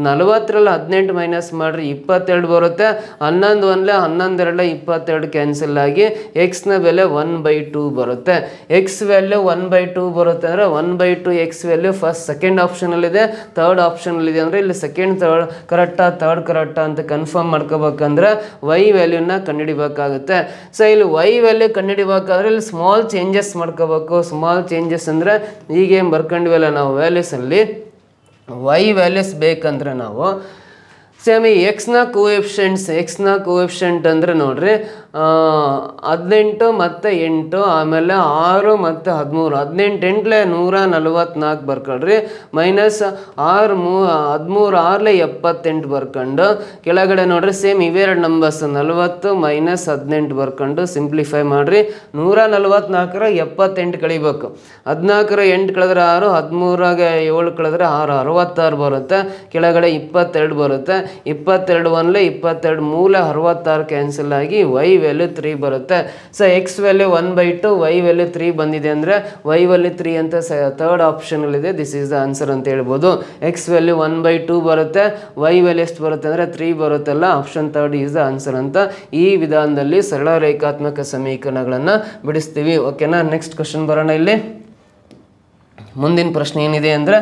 40ರಲ್ಲಿ 18 ಮೈನಸ್ ಮಾಡಿರಿ 22 ಬರುತ್ತೆ. 11 1 11 2 22 ಕ್ಯಾನ್ಸಲ್ ಆಗಿ ಎಕ್ಸ್ನ ಬೆಲೆ 1/2 ಬರುತ್ತೆ. ಎಕ್ಸ್ ವ್ಯಾಲ್ಯೂ 1/2 ಬರುತ್ತೆ ಅಂದರೆ 1/2 ಎಕ್ಸ್ ವ್ಯಾಲ್ಯೂ ಫಸ್ಟ್ ಸೆಕೆಂಡ್ ಆಪ್ಷನಲ್ಲಿದೆ, ಥರ್ಡ್ ಆಪ್ಷನಲ್ಲಿದೆ ಅಂದರೆ ಇಲ್ಲಿ ಸೆಕೆಂಡ್ ಥರ್ಡ್ ಕರೆಕ್ಟಾ ಥರ್ಡ್ ಕರೆಕ್ಟಾ ಅಂತ ಕನ್ಫರ್ಮ್ ಮಾಡ್ಕೋಬೇಕಂದ್ರೆ ವೈ ವ್ಯಾಲ್ಯೂನ ಕಂಡುಹಿಡಿಬೇಕಾಗುತ್ತೆ. ಸೊ ಇಲ್ಲಿ ವೈ ವ್ಯಾಲ್ಯೂ ಕಂಡುಹಿಡಿಬೇಕಾದ್ರೆ ಇಲ್ಲಿ ಸ್ಮಾಲ್ ಚೇಂಜಸ್ ಮಾಡ್ಕೋಬೇಕು. ಸ್ಮಾಲ್ ಚೇಂಜಸ್ ಅಂದರೆ ಈಗೇನು ಬರ್ಕೊಂಡಿವಲ್ಲ ನಾವು ವ್ಯಾಲ್ಯೂಸಲ್ಲಿ, ವೈ ವ್ಯಾಲ್ಯೂಸ್ ಬೇಕಂದ್ರೆ ನಾವು ಸೇಮ್ ಈ ಎಕ್ಸ್ನ ಕೋಎಫಿಷಿಯಂಟ್ ಅಂದರೆ ನೋಡ್ರಿ 18 ಮತ್ತು 8, ಆಮೇಲೆ 6 ಮತ್ತು 13, 18 8 144 ಬರ್ಕೊಳ್ರಿ. ಮೈನಸ್ 6 13 6 78 ಬರ್ಕೊಂಡು ಕೆಳಗಡೆ ನೋಡ್ರಿ ಸೇಮ್ ಇವೆರಡು ನಂಬರ್ಸ್ 40 ಮೈನಸ್ 18 ಬರ್ಕೊಂಡು ಸಿಂಪ್ಲಿಫೈ ಮಾಡಿರಿ. 144 78 ಕಳಿಬೇಕು. 14 8 ಕಳೆದ್ರೆ 6, 13 7 ಕಳೆದ್ರೆ 6, 66 ಬರುತ್ತೆ. ಕೆಳಗಡೆ 22 ಬರುತ್ತೆ. 22 1 22 ಮೂಲ 66 ಕ್ಯಾನ್ಸಲ್ ಆಗಿ ವೈ ವ್ಯಾಲ್ಯೂ 3 ಬರುತ್ತೆ. So x value 1/2, y value 3 ಬಂದಿದೆ ಅಂದರೆ ವೈ ವ್ಯಾಲ್ಯೂ 3 ಅಂತ ಥರ್ಡ್ ಆಪ್ಷನಲ್ಲಿದೆ. ದಿಸ್ ಈಸ್ ದ ಆನ್ಸರ್ ಅಂತ ಹೇಳ್ಬೋದು. ಎಕ್ಸ್ ವ್ಯಾಲ್ಯೂ 1/2 ಬರುತ್ತೆ, ವೈ ವ್ಯಾಲ್ಯೂ ಎಷ್ಟು ಬರುತ್ತೆ ಅಂದರೆ 3 ಬರುತ್ತಲ್ಲ, option third is the answer ಅಂತ ಈ ವಿಧಾನದಲ್ಲಿ ಸರಳ ರೇಖಾತ್ಮಕ ಸಮೀಕರಣಗಳನ್ನು ಬಿಡಿಸ್ತೀವಿ. ಓಕೆನಾ, ನೆಕ್ಸ್ಟ್ ಕ್ವಶನ್ ಬರೋಣ. ಇಲ್ಲಿ ಮುಂದಿನ ಪ್ರಶ್ನೆ ಏನಿದೆ ಅಂದರೆ,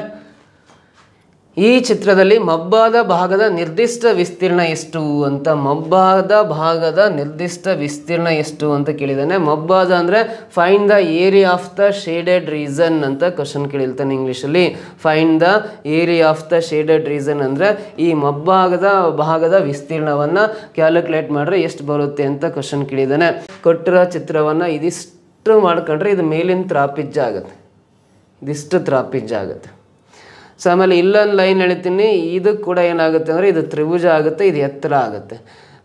ಈ ಚಿತ್ರದಲ್ಲಿ ಮಬ್ಬಾದ ಭಾಗದ ನಿರ್ದಿಷ್ಟ ವಿಸ್ತೀರ್ಣ ಎಷ್ಟು ಅಂತ, ಮಬ್ಬಾದ ಭಾಗದ ನಿರ್ದಿಷ್ಟ ವಿಸ್ತೀರ್ಣ ಎಷ್ಟು ಅಂತ ಕೇಳಿದ್ದಾನೆ. ಮಬ್ಬಾದ ಅಂದರೆ find the area of the shaded region ಅಂತ ಕ್ವಶನ್ ಕೇಳಿರ್ತಾನೆ ಇಂಗ್ಲೀಷಲ್ಲಿ. Find the area of the shaded reason ಅಂದರೆ ಈ ಮಬ್ಬಾದ ಭಾಗದ ವಿಸ್ತೀರ್ಣವನ್ನು ಕ್ಯಾಲ್ಕುಲೇಟ್ ಮಾಡಿದ್ರೆ ಎಷ್ಟು ಬರುತ್ತೆ ಅಂತ ಕ್ವಶನ್ ಕೇಳಿದ್ದಾನೆ. ಕೊಟ್ಟಿರೋ ಚಿತ್ರವನ್ನು ಇದಿಷ್ಟು ಮಾಡ್ಕೊಂಡ್ರೆ ಇದು ಮೇಲಿನ ತ್ರಾಪಿಜ್ಯ ಆಗುತ್ತೆ, ಇದಿಷ್ಟು ತ್ರಾಪಿಜ್ಯ ಆಗುತ್ತೆ. ಸೊ ಆಮೇಲೆ ಇಲ್ಲೊಂದು ಲೈನ್ ಹೇಳ್ತೀನಿ, ಇದು ಕೂಡ ಏನಾಗುತ್ತೆ ಅಂದರೆ ಇದು ತ್ರಿಭುಜ ಆಗುತ್ತೆ, ಇದು ಎತ್ತರ ಆಗುತ್ತೆ.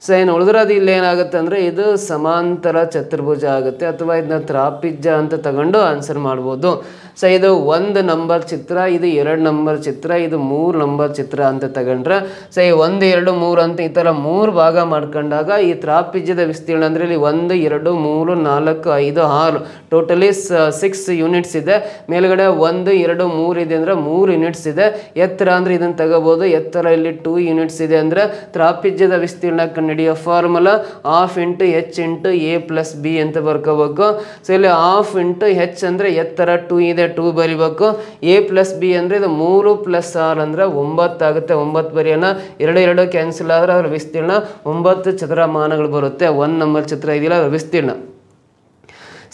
ಸೊ ಏನು ಉಳಿದ್ರದು ಇಲ್ಲಿ ಏನಾಗುತ್ತೆ ಅಂದರೆ ಇದು ಸಮಾಂತರ ಚತುರ್ಭುಜ ಆಗುತ್ತೆ, ಅಥವಾ ಇದನ್ನ ತ್ರಾಪಿಜ್ಯ ಅಂತ ತಗೊಂಡು ಆನ್ಸರ್ ಮಾಡ್ಬೋದು. ಸೊ ಇದು 1 ನಂಬರ್ ಚಿತ್ರ, ಇದು 2 ನಂಬರ್ ಚಿತ್ರ, ಇದು 3 ನಂಬರ್ ಚಿತ್ರ ಅಂತ ತಗೊಂಡ್ರೆ, ಸೊ ಈ 1 2 3 ಅಂತ ಈ ಥರ 3 ಭಾಗ ಮಾಡ್ಕೊಂಡಾಗ ಈ ತ್ರಾಪಿಜ್ಯದ ವಿಸ್ತೀರ್ಣ ಅಂದರೆ ಇಲ್ಲಿ 1 2 3 4 5 6 ಟೋಟಲಿ 6 ಯೂನಿಟ್ಸ್ ಇದೆ. ಮೇಲ್ಗಡೆ 1 2 3 ಇದೆ ಅಂದರೆ 3 ಯೂನಿಟ್ಸ್ ಇದೆ. ಎತ್ತರ ಅಂದರೆ ಇದನ್ನು ತಗೋಬೋದು, ಎತ್ತರ ಇಲ್ಲಿ 2 ಯೂನಿಟ್ಸ್ ಇದೆ ಅಂದರೆ ತ್ರಾಪಿಜ್ಯದ ವಿಸ್ತೀರ್ಣ ಕಂಡುಹಿಡಿಯೋ ಫಾರ್ಮುಲಾ ½ × h × a + b ಅಂತ ಬರ್ಕೋಬೇಕು. ಸೊ ಇಲ್ಲಿ ½ × h ಅಂದರೆ ಎತ್ತರ 2 ಇದೆ, 2 ಬರಿಬೇಕು. a + b ಅಂದರೆ ಇದು 3 + 6 ಅಂದರೆ 9 ಆಗುತ್ತೆ, 9 ಬರೆಯೋಣ. 2 2 ಕ್ಯಾನ್ಸಲ್ ಆದರೆ ಅದರ ವಿಸ್ತೀರ್ಣ 9 ಚದರಮಾನಗಳು ಬರುತ್ತೆ. 1 ನಂಬರ್ ಚಿತ್ರ ಇದೆಯಲ್ಲ ಅದರ ವಿಸ್ತೀರ್ಣ.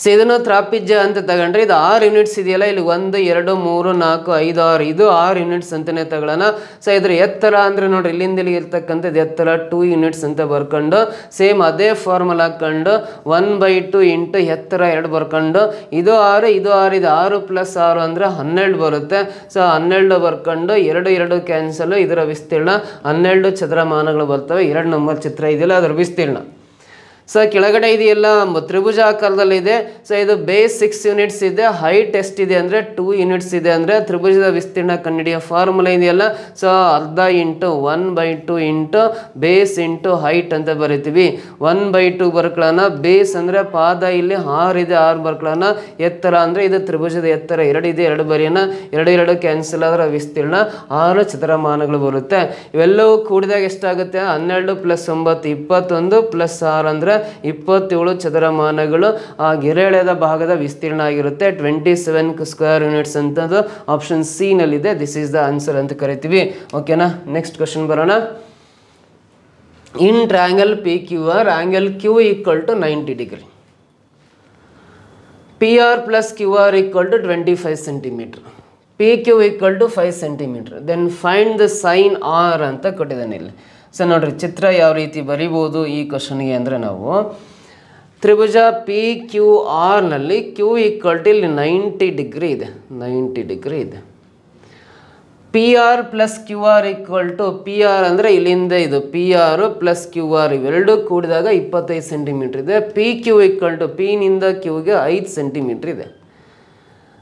ಸೊ ಇದನ್ನು ತ್ರಾಪಿಜ್ಯ ಅಂತ ತಗೊಂಡ್ರೆ ಇದು 6 ಯೂನಿಟ್ಸ್ ಇದೆಯಲ್ಲ, ಇಲ್ಲಿ 1 2 3 4 5 6 ಇದು 6 ಯೂನಿಟ್ಸ್ ಅಂತಲೇ ತಗೊಳ್ಳೋಣ. ಸೊ ಇದ್ರ ಎತ್ತರ ಅಂದರೆ ನೋಡ್ರಿ ಇಲ್ಲಿಂದ ಇಲ್ಲಿ ಇರ್ತಕ್ಕಂಥದ್ದು ಎತ್ತರ 2 ಯೂನಿಟ್ಸ್ ಅಂತ ಬರ್ಕೊಂಡು ಸೇಮ್ ಅದೇ ಫಾರ್ಮುಲಾ ಹಾಕೊಂಡು 1/2 ಇಂಟು ಎತ್ತರ 2 ಬರ್ಕೊಂಡು ಇದು 6 ಇದು 6 ಇದು 6 + 6 ಅಂದರೆ 12 ಬರುತ್ತೆ. ಸೊ 12 ಬರ್ಕೊಂಡು 2 2 ಕ್ಯಾನ್ಸಲ್, ಇದರ ವಿಸ್ತೀರ್ಣ 12 ಚದರಮಾನಗಳು ಬರ್ತವೆ. 2 ನಂಬರ್ ಚಿತ್ರ ಇದೆಯಲ್ಲ ಅದರ ವಿಸ್ತೀರ್ಣ. ಸೊ ಕೆಳಗಡೆ ಇದೆಯಲ್ಲ ತ್ರಿಭುಜ ಆಕಾರದಲ್ಲಿದೆ. ಸೊ ಇದು ಬೇಸ್ 6 ಯೂನಿಟ್ಸ್ ಇದೆ, ಹೈಟ್ ಎಷ್ಟಿದೆ ಅಂದರೆ 2 ಯೂನಿಟ್ಸ್ ಇದೆ ಅಂದರೆ ತ್ರಿಭುಜದ ವಿಸ್ತೀರ್ಣ ಕಂಡುಹಿಡಿಯೋ ಫಾರ್ಮುಲಾ ಇದೆಯಲ್ಲ. ಸೊ ಅರ್ಧ into 1/2 into base into height ಅಂತ ಬರಿತೀವಿ. 1/2 ಬರ್ಕೊಳ್ಳೋಣ. ಬೇಸ್ ಅಂದರೆ ಪಾದ ಇಲ್ಲಿ 6 ಇದೆ, 6 ಬರ್ಕೊಳ್ಳೋಣ. ಎತ್ತರ ಅಂದರೆ ಇದು ತ್ರಿಭುಜದ ಎತ್ತರ 2 ಇದೆ, 2 ಬರೆಯೋಣ. 2 2 ಕ್ಯಾನ್ಸಲ್ ಆದರೆ ವಿಸ್ತೀರ್ಣ 6 ಚದರಮಾನಗಳು ಬರುತ್ತೆ. ಇವೆಲ್ಲವೂ ಕೂಡಿದಾಗ ಎಷ್ಟಾಗುತ್ತೆ? 12 + 9 21 + 6 ಅಂದರೆ 27 ಚದರಮಾನಗಳು ಆ ಗೆರೆಳೆದ ಭಾಗದ ವಿಸ್ತೀರ್ಣ ಆಗಿರುತ್ತೆ. 27 ಸ್ಕ್ವೇರ್ ಯೂನಿಟ್ಸ್ ಅಂತದ್ದು ಆಪ್ಷನ್ ಸಿ ನಲ್ಲಿದೆ. ದಿಸ್ ಈಸ್ ದ ಆನ್ಸರ್ ಅಂತ ಕರಿತೀವಿ. ಓಕೆನಾ, ನೆಕ್ಸ್ಟ್ ಕ್ವಶನ್ ಬರೋಣ. In triangle P Q R angle Q equal to 90 degree. P R plus Q R equal to 25 centimetre. P Q equal to 5 centimetre. Then find the sine R ಅಂತ ಕೊಟ್ಟಿದ್ದಾನೆ ಇಲ್ಲಿ. ಸೊ ನೋಡ್ರಿ, ಚಿತ್ರ ಯಾವ ರೀತಿ ಬರಿಬೋದು ಈ ಕ್ವಶನ್ಗೆ ಅಂದರೆ, ನಾವು ತ್ರಿಭುಜ ಪಿ ಕ್ಯೂ ಆರ್ನಲ್ಲಿ ಕ್ಯೂ ಈಕ್ವಲ್ ಟು ಇಲ್ಲಿ 90 ಡಿಗ್ರಿ ಇದೆ. 90 ಡಿಗ್ರಿ ಇದೆ. P R plus Q R equal to, P R ಅಂದರೆ ಇಲ್ಲಿಂದ ಇದು P R plus Q R ಇವೆರಡೂ ಕೂಡಿದಾಗ 25 ಸೆಂಟಿಮೀಟರ್ ಇದೆ. ಪಿ ಕ್ಯೂ ಈಕ್ವಲ್ ಟು ಪಿನಿಂದ ಕ್ಯೂಗೆ 5 ಸೆಂಟಿಮೀಟರ್ ಇದೆ.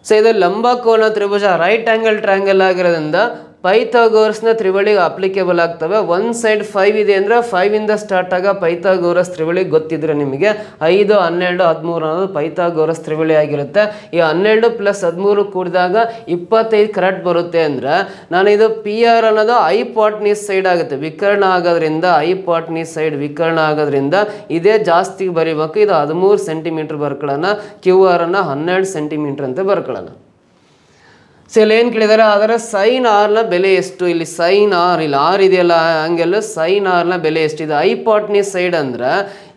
ಸೊ ಇದು ಲಂಬಕೋನ ತ್ರಿಭುಜ ರೈಟ್ ಆ್ಯಂಗಲ್ ಟ್ರಯಾಂಗಲ್ ಆಗಿರೋದ್ರಿಂದ ಪೈಥಾಗೋರಸ್ನ ತ್ರಿವಳಿಗೆ ಅಪ್ಲಿಕೇಬಲ್ ಆಗ್ತವೆ. ಒಂದು ಸೈಡ್ 5 ಇದೆ ಅಂದರೆ 5ಇಂದ ಸ್ಟಾರ್ಟ್ ಆಗ ಪೈಥಾಗೋರಸ್ ತ್ರಿವಳಿ ಗೊತ್ತಿದ್ರೆ ನಿಮಗೆ 5, 12, 13 ಅನ್ನೋದು ಪೈಥಾಗೋರಸ್ ತ್ರಿವಳಿ ಆಗಿರುತ್ತೆ. ಈ 12 + 13 ಕೂಡಿದಾಗ 25 ಕರೆಕ್ಟ್ ಬರುತ್ತೆ ಅಂದರೆ ನಾನು ಇದು ಪಿ ಆರ್ ಅನ್ನೋದು ಐಪಾಟ್ನೀಸ್ ಸೈಡ್ ಆಗುತ್ತೆ. ವಿಕರ್ಣ ಆಗೋದ್ರಿಂದ ಐಪಾಟ್ನೀಸ್ ಸೈಡ್ ವಿಕರ್ಣ ಆಗೋದ್ರಿಂದ ಇದೇ ಜಾಸ್ತಿ ಬರೀಬೇಕು. ಇದು 13 ಸೆಂಟಿಮೀಟರ್ ಬರ್ಕೊಳ್ಳೋಣ. ಕ್ಯೂ ಆರ್ ಅನ್ನು 12 ಸೆಂಟಿಮೀಟರ್ ಅಂತ ಬರ್ಕೊಳ್ಳೋಣ. ಸೊ ಇಲ್ಲಿ ಏನು ಕೇಳಿದ್ದಾರೆ, ಅದರ ಸೈನ್ ಆರ್ನ ಬೆಲೆ ಎಷ್ಟು? ಇಲ್ಲಿ ಸೈನ್ ಆರ್, ಇಲ್ಲಿ ಆರ್ ಇದೆಯಲ್ಲ ಆ್ಯಂಗಲ್, ಸೈನ್ ಆರ್ನ ಬೆಲೆ ಎಷ್ಟಿದೆ? ಐಪಾಟ್ನೀಸ್ ಸೈಡ್ ಅಂದ್ರೆ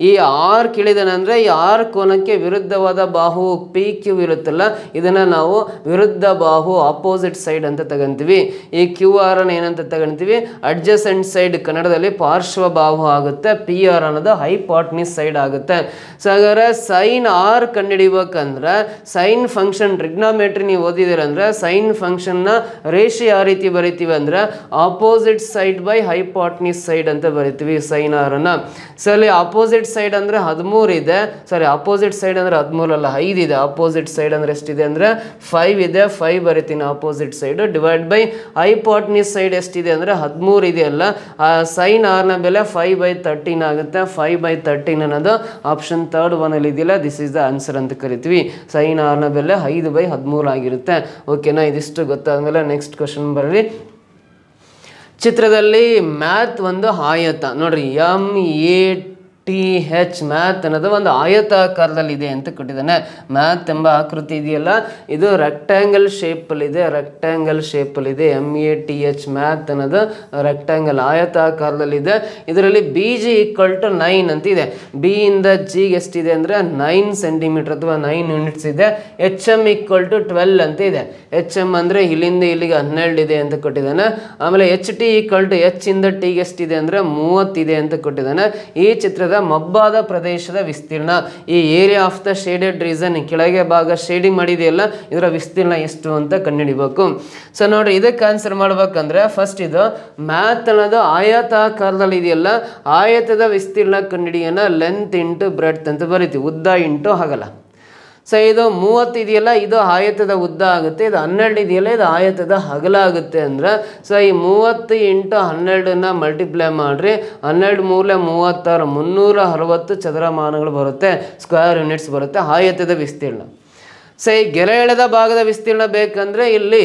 ಈ ಆರ್ ಕೇಳಿದಾನಂದರೆ ಈ ಆರ್ ಕೋನಕ್ಕೆ ವಿರುದ್ಧವಾದ ಬಾಹು ಪಿ ಕ್ಯೂ ಇರುತ್ತಲ್ಲ, ಇದನ್ನು ನಾವು ವಿರುದ್ಧ ಬಾಹು ಅಪೋಸಿಟ್ ಸೈಡ್ ಅಂತ ತಗೊಂತೀವಿ. ಈ ಕ್ಯೂ ಆರ್ ಅನ್ನು ಏನಂತ ತಗೊಂತೀವಿ? ಅಡ್ಜಸೆಂಟ್ ಸೈಡ್, ಕನ್ನಡದಲ್ಲಿ ಪಾರ್ಶ್ವ ಬಾಹು ಆಗುತ್ತೆ. ಪಿ ಆರ್ ಅನ್ನೋದು ಹೈಪಾಟ್ನೀಸ್ ಸೈಡ್ ಆಗುತ್ತೆ. ಸೊ ಹಾಗಾದ್ರೆ ಸೈನ್ ಆರ್ ಕಂಡುಹಿಡಿಬೇಕಂದ್ರೆ ಸೈನ್ ಫಂಕ್ಷನ್ ಟ್ರಿಗ್ನೋಮೆಟ್ರಿ ನೀವು ಓದಿದಿರಂದ್ರೆ ಸೈನ್ ಫಂಕ್ಷನ್ನ ರೇಷಿ ಯಾವ ರೀತಿ ಬರಿತೀವಿ ಅಂದ್ರೆ opposite side by hypotenuse side ಅಂತ ಬರಿತೀವಿ ಸೈನ್ ಆರ್ ಅನ್ನ. ಸೊ ಅಲ್ಲಿ ಆಪೋಸಿಟ್ ಸೈಡ್ ಅಂದ್ರೆ 13 ಇದೆ. ಸಾರಿ, ಆಪೋಸಿಟ್ ಸೈಡ್ ಅಂದ್ರೆ 13 ಅಲ್ಲ, 5 ಇದೆ. ಆಪೋಸಿಟ್ ಸೈಡ್ ಅಂದ್ರೆ ಎಷ್ಟಿದೆ ಅಂದ್ರೆ 5 ಇದೆ. 5 ಬರಿತೀನಿ opposite side. Divide by hypotenuse side ಎಷ್ಟಿದೆ ಅಂದ್ರೆ 13 ಇದೆಯಲ್ಲ. ಸೈನ್ ಆರ್ನ ಬೆಲೆ 5/13 ಆಗುತ್ತೆ. 5/13 ಅನ್ನೋದು ಆಪ್ಷನ್ 3rd ಒನಲ್ಲಿ ಇದೆಯಲ್ಲ, ದಿಸ್ ಇಸ್ ದ ಆನ್ಸರ್ ಅಂತ ಕರಿತೀವಿ. ಸೈನ್ ಆರ್ನ ಬೆಲೆ 5/13 ಆಗಿರುತ್ತೆ. ಓಕೆನಾ, ಇದಿಷ್ಟು ಗೊತ್ತಾದ್ಮೇಲೆ ನೆಕ್ಸ್ಟ್ ಕ್ವಶನ್ ಬರ್ರಿ. ಚಿತ್ರದಲ್ಲಿ ಮ್ಯಾಥ್ ಒಂದು ಆಯತ ನೋಡ್ರಿ, MATH ಮ್ಯಾಥ್ ಅನ್ನೋದು ಒಂದು ಆಯತಾಕಾರದಲ್ಲಿ ಇದೆ ಅಂತ ಕೊಟ್ಟಿದ್ದಾನೆ. ಮ್ಯಾಥ್ ಎಂಬ ಆಕೃತಿ ಇದೆಯಲ್ಲ, ಇದು ರೆಕ್ಟ್ಯಾಂಗಲ್ ಶೇಪಲ್ಲಿದೆ. ರೆಕ್ಟ್ಯಾಂಗಲ್ ಶೇಪಲ್ಲಿದೆ. MATH ಮ್ಯಾಥ್ ಅನ್ನೋದು ರೆಕ್ಟ್ಯಾಂಗಲ್ ಆಯತಾಕಾರದಲ್ಲಿದೆ. ಇದರಲ್ಲಿ BG = 9 ಅಂತ ಇದೆ. B ಇಂದ ಜಿಗೆ ಎಷ್ಟಿದೆ ಅಂದರೆ 9 ಸೆಂಟಿಮೀಟರ್ ಅಥವಾ 9 ಯೂನಿಟ್ಸ್ ಇದೆ. HM = 12 ಅಂತ ಇದೆ. HM ಅಂದರೆ ಇಲ್ಲಿಂದ ಇಲ್ಲಿಗೆ 12 ಇದೆ ಅಂತ ಕೊಟ್ಟಿದ್ದಾನೆ. ಆಮೇಲೆ HT = H ಇಂದ ಟಿಗೆ ಎಷ್ಟಿದೆ ಅಂದರೆ 30 ಇದೆ ಅಂತ ಕೊಟ್ಟಿದ್ದಾನೆ. ಈ ಚಿತ್ರದ ಮಬ್ಬಾದ ಪ್ರದೇಶದ ವಿಸ್ತೀರ್ಣ, ಈ area of the shaded reason, ಕೆಳಗೆ ಭಾಗ ಶೇಡಿಂಗ್ ಮಾಡಿದೆಯಲ್ಲ, ಇದರ ವಿಸ್ತೀರ್ಣ ಎಷ್ಟು ಅಂತ ಕಂಡುಹಿಡಿಬೇಕು. ಸೊ ನೋಡಿ, ಇದಕ್ಕೆ ಆನ್ಸರ್ ಮಾಡ್ಬೇಕಂದ್ರೆ ಫಸ್ಟ್ ಇದು ಮ್ಯಾಥ್ ಅನ್ನೋದು ಆಯತಾಕಾರದಲ್ಲಿ ಇದೆಯಲ್ಲ, ಆಯತದ ವಿಸ್ತೀರ್ಣ ಕಂಡುಹಿಡಿಯೋಣ. ಲೆಂತ್ ಇಂಟು ಬ್ರೆಡ್ತ್ ಅಂತ ಬರೀತೀವಿ, ಉದ್ದ ಇಂಟು ಅಗಲ. ಸೊ ಇದು 30 ಇದೆಯಲ್ಲ, ಇದು ಆಯತದ ಉದ್ದ ಆಗುತ್ತೆ. ಇದು 12 ಇದೆಯಲ್ಲ, ಇದು ಆಯತದ ಅಗಲ ಆಗುತ್ತೆ ಅಂದ್ರೆ ಸೊ ಈ 30 × 12ನ ಮಲ್ಟಿಪ್ಲೈ ಮಾಡಿರಿ. 12 3 36, 360 ಚದರಮಾನಗಳು ಬರುತ್ತೆ, ಸ್ಕ್ವೇರ್ ಯೂನಿಟ್ಸ್ ಬರುತ್ತೆ ಆಯತದ ವಿಸ್ತೀರ್ಣ. ಸೊ ಈ ಗೆರೆ ಎಳೆದ ಭಾಗದ ವಿಸ್ತೀರ್ಣ ಬೇಕಂದ್ರೆ ಇಲ್ಲಿ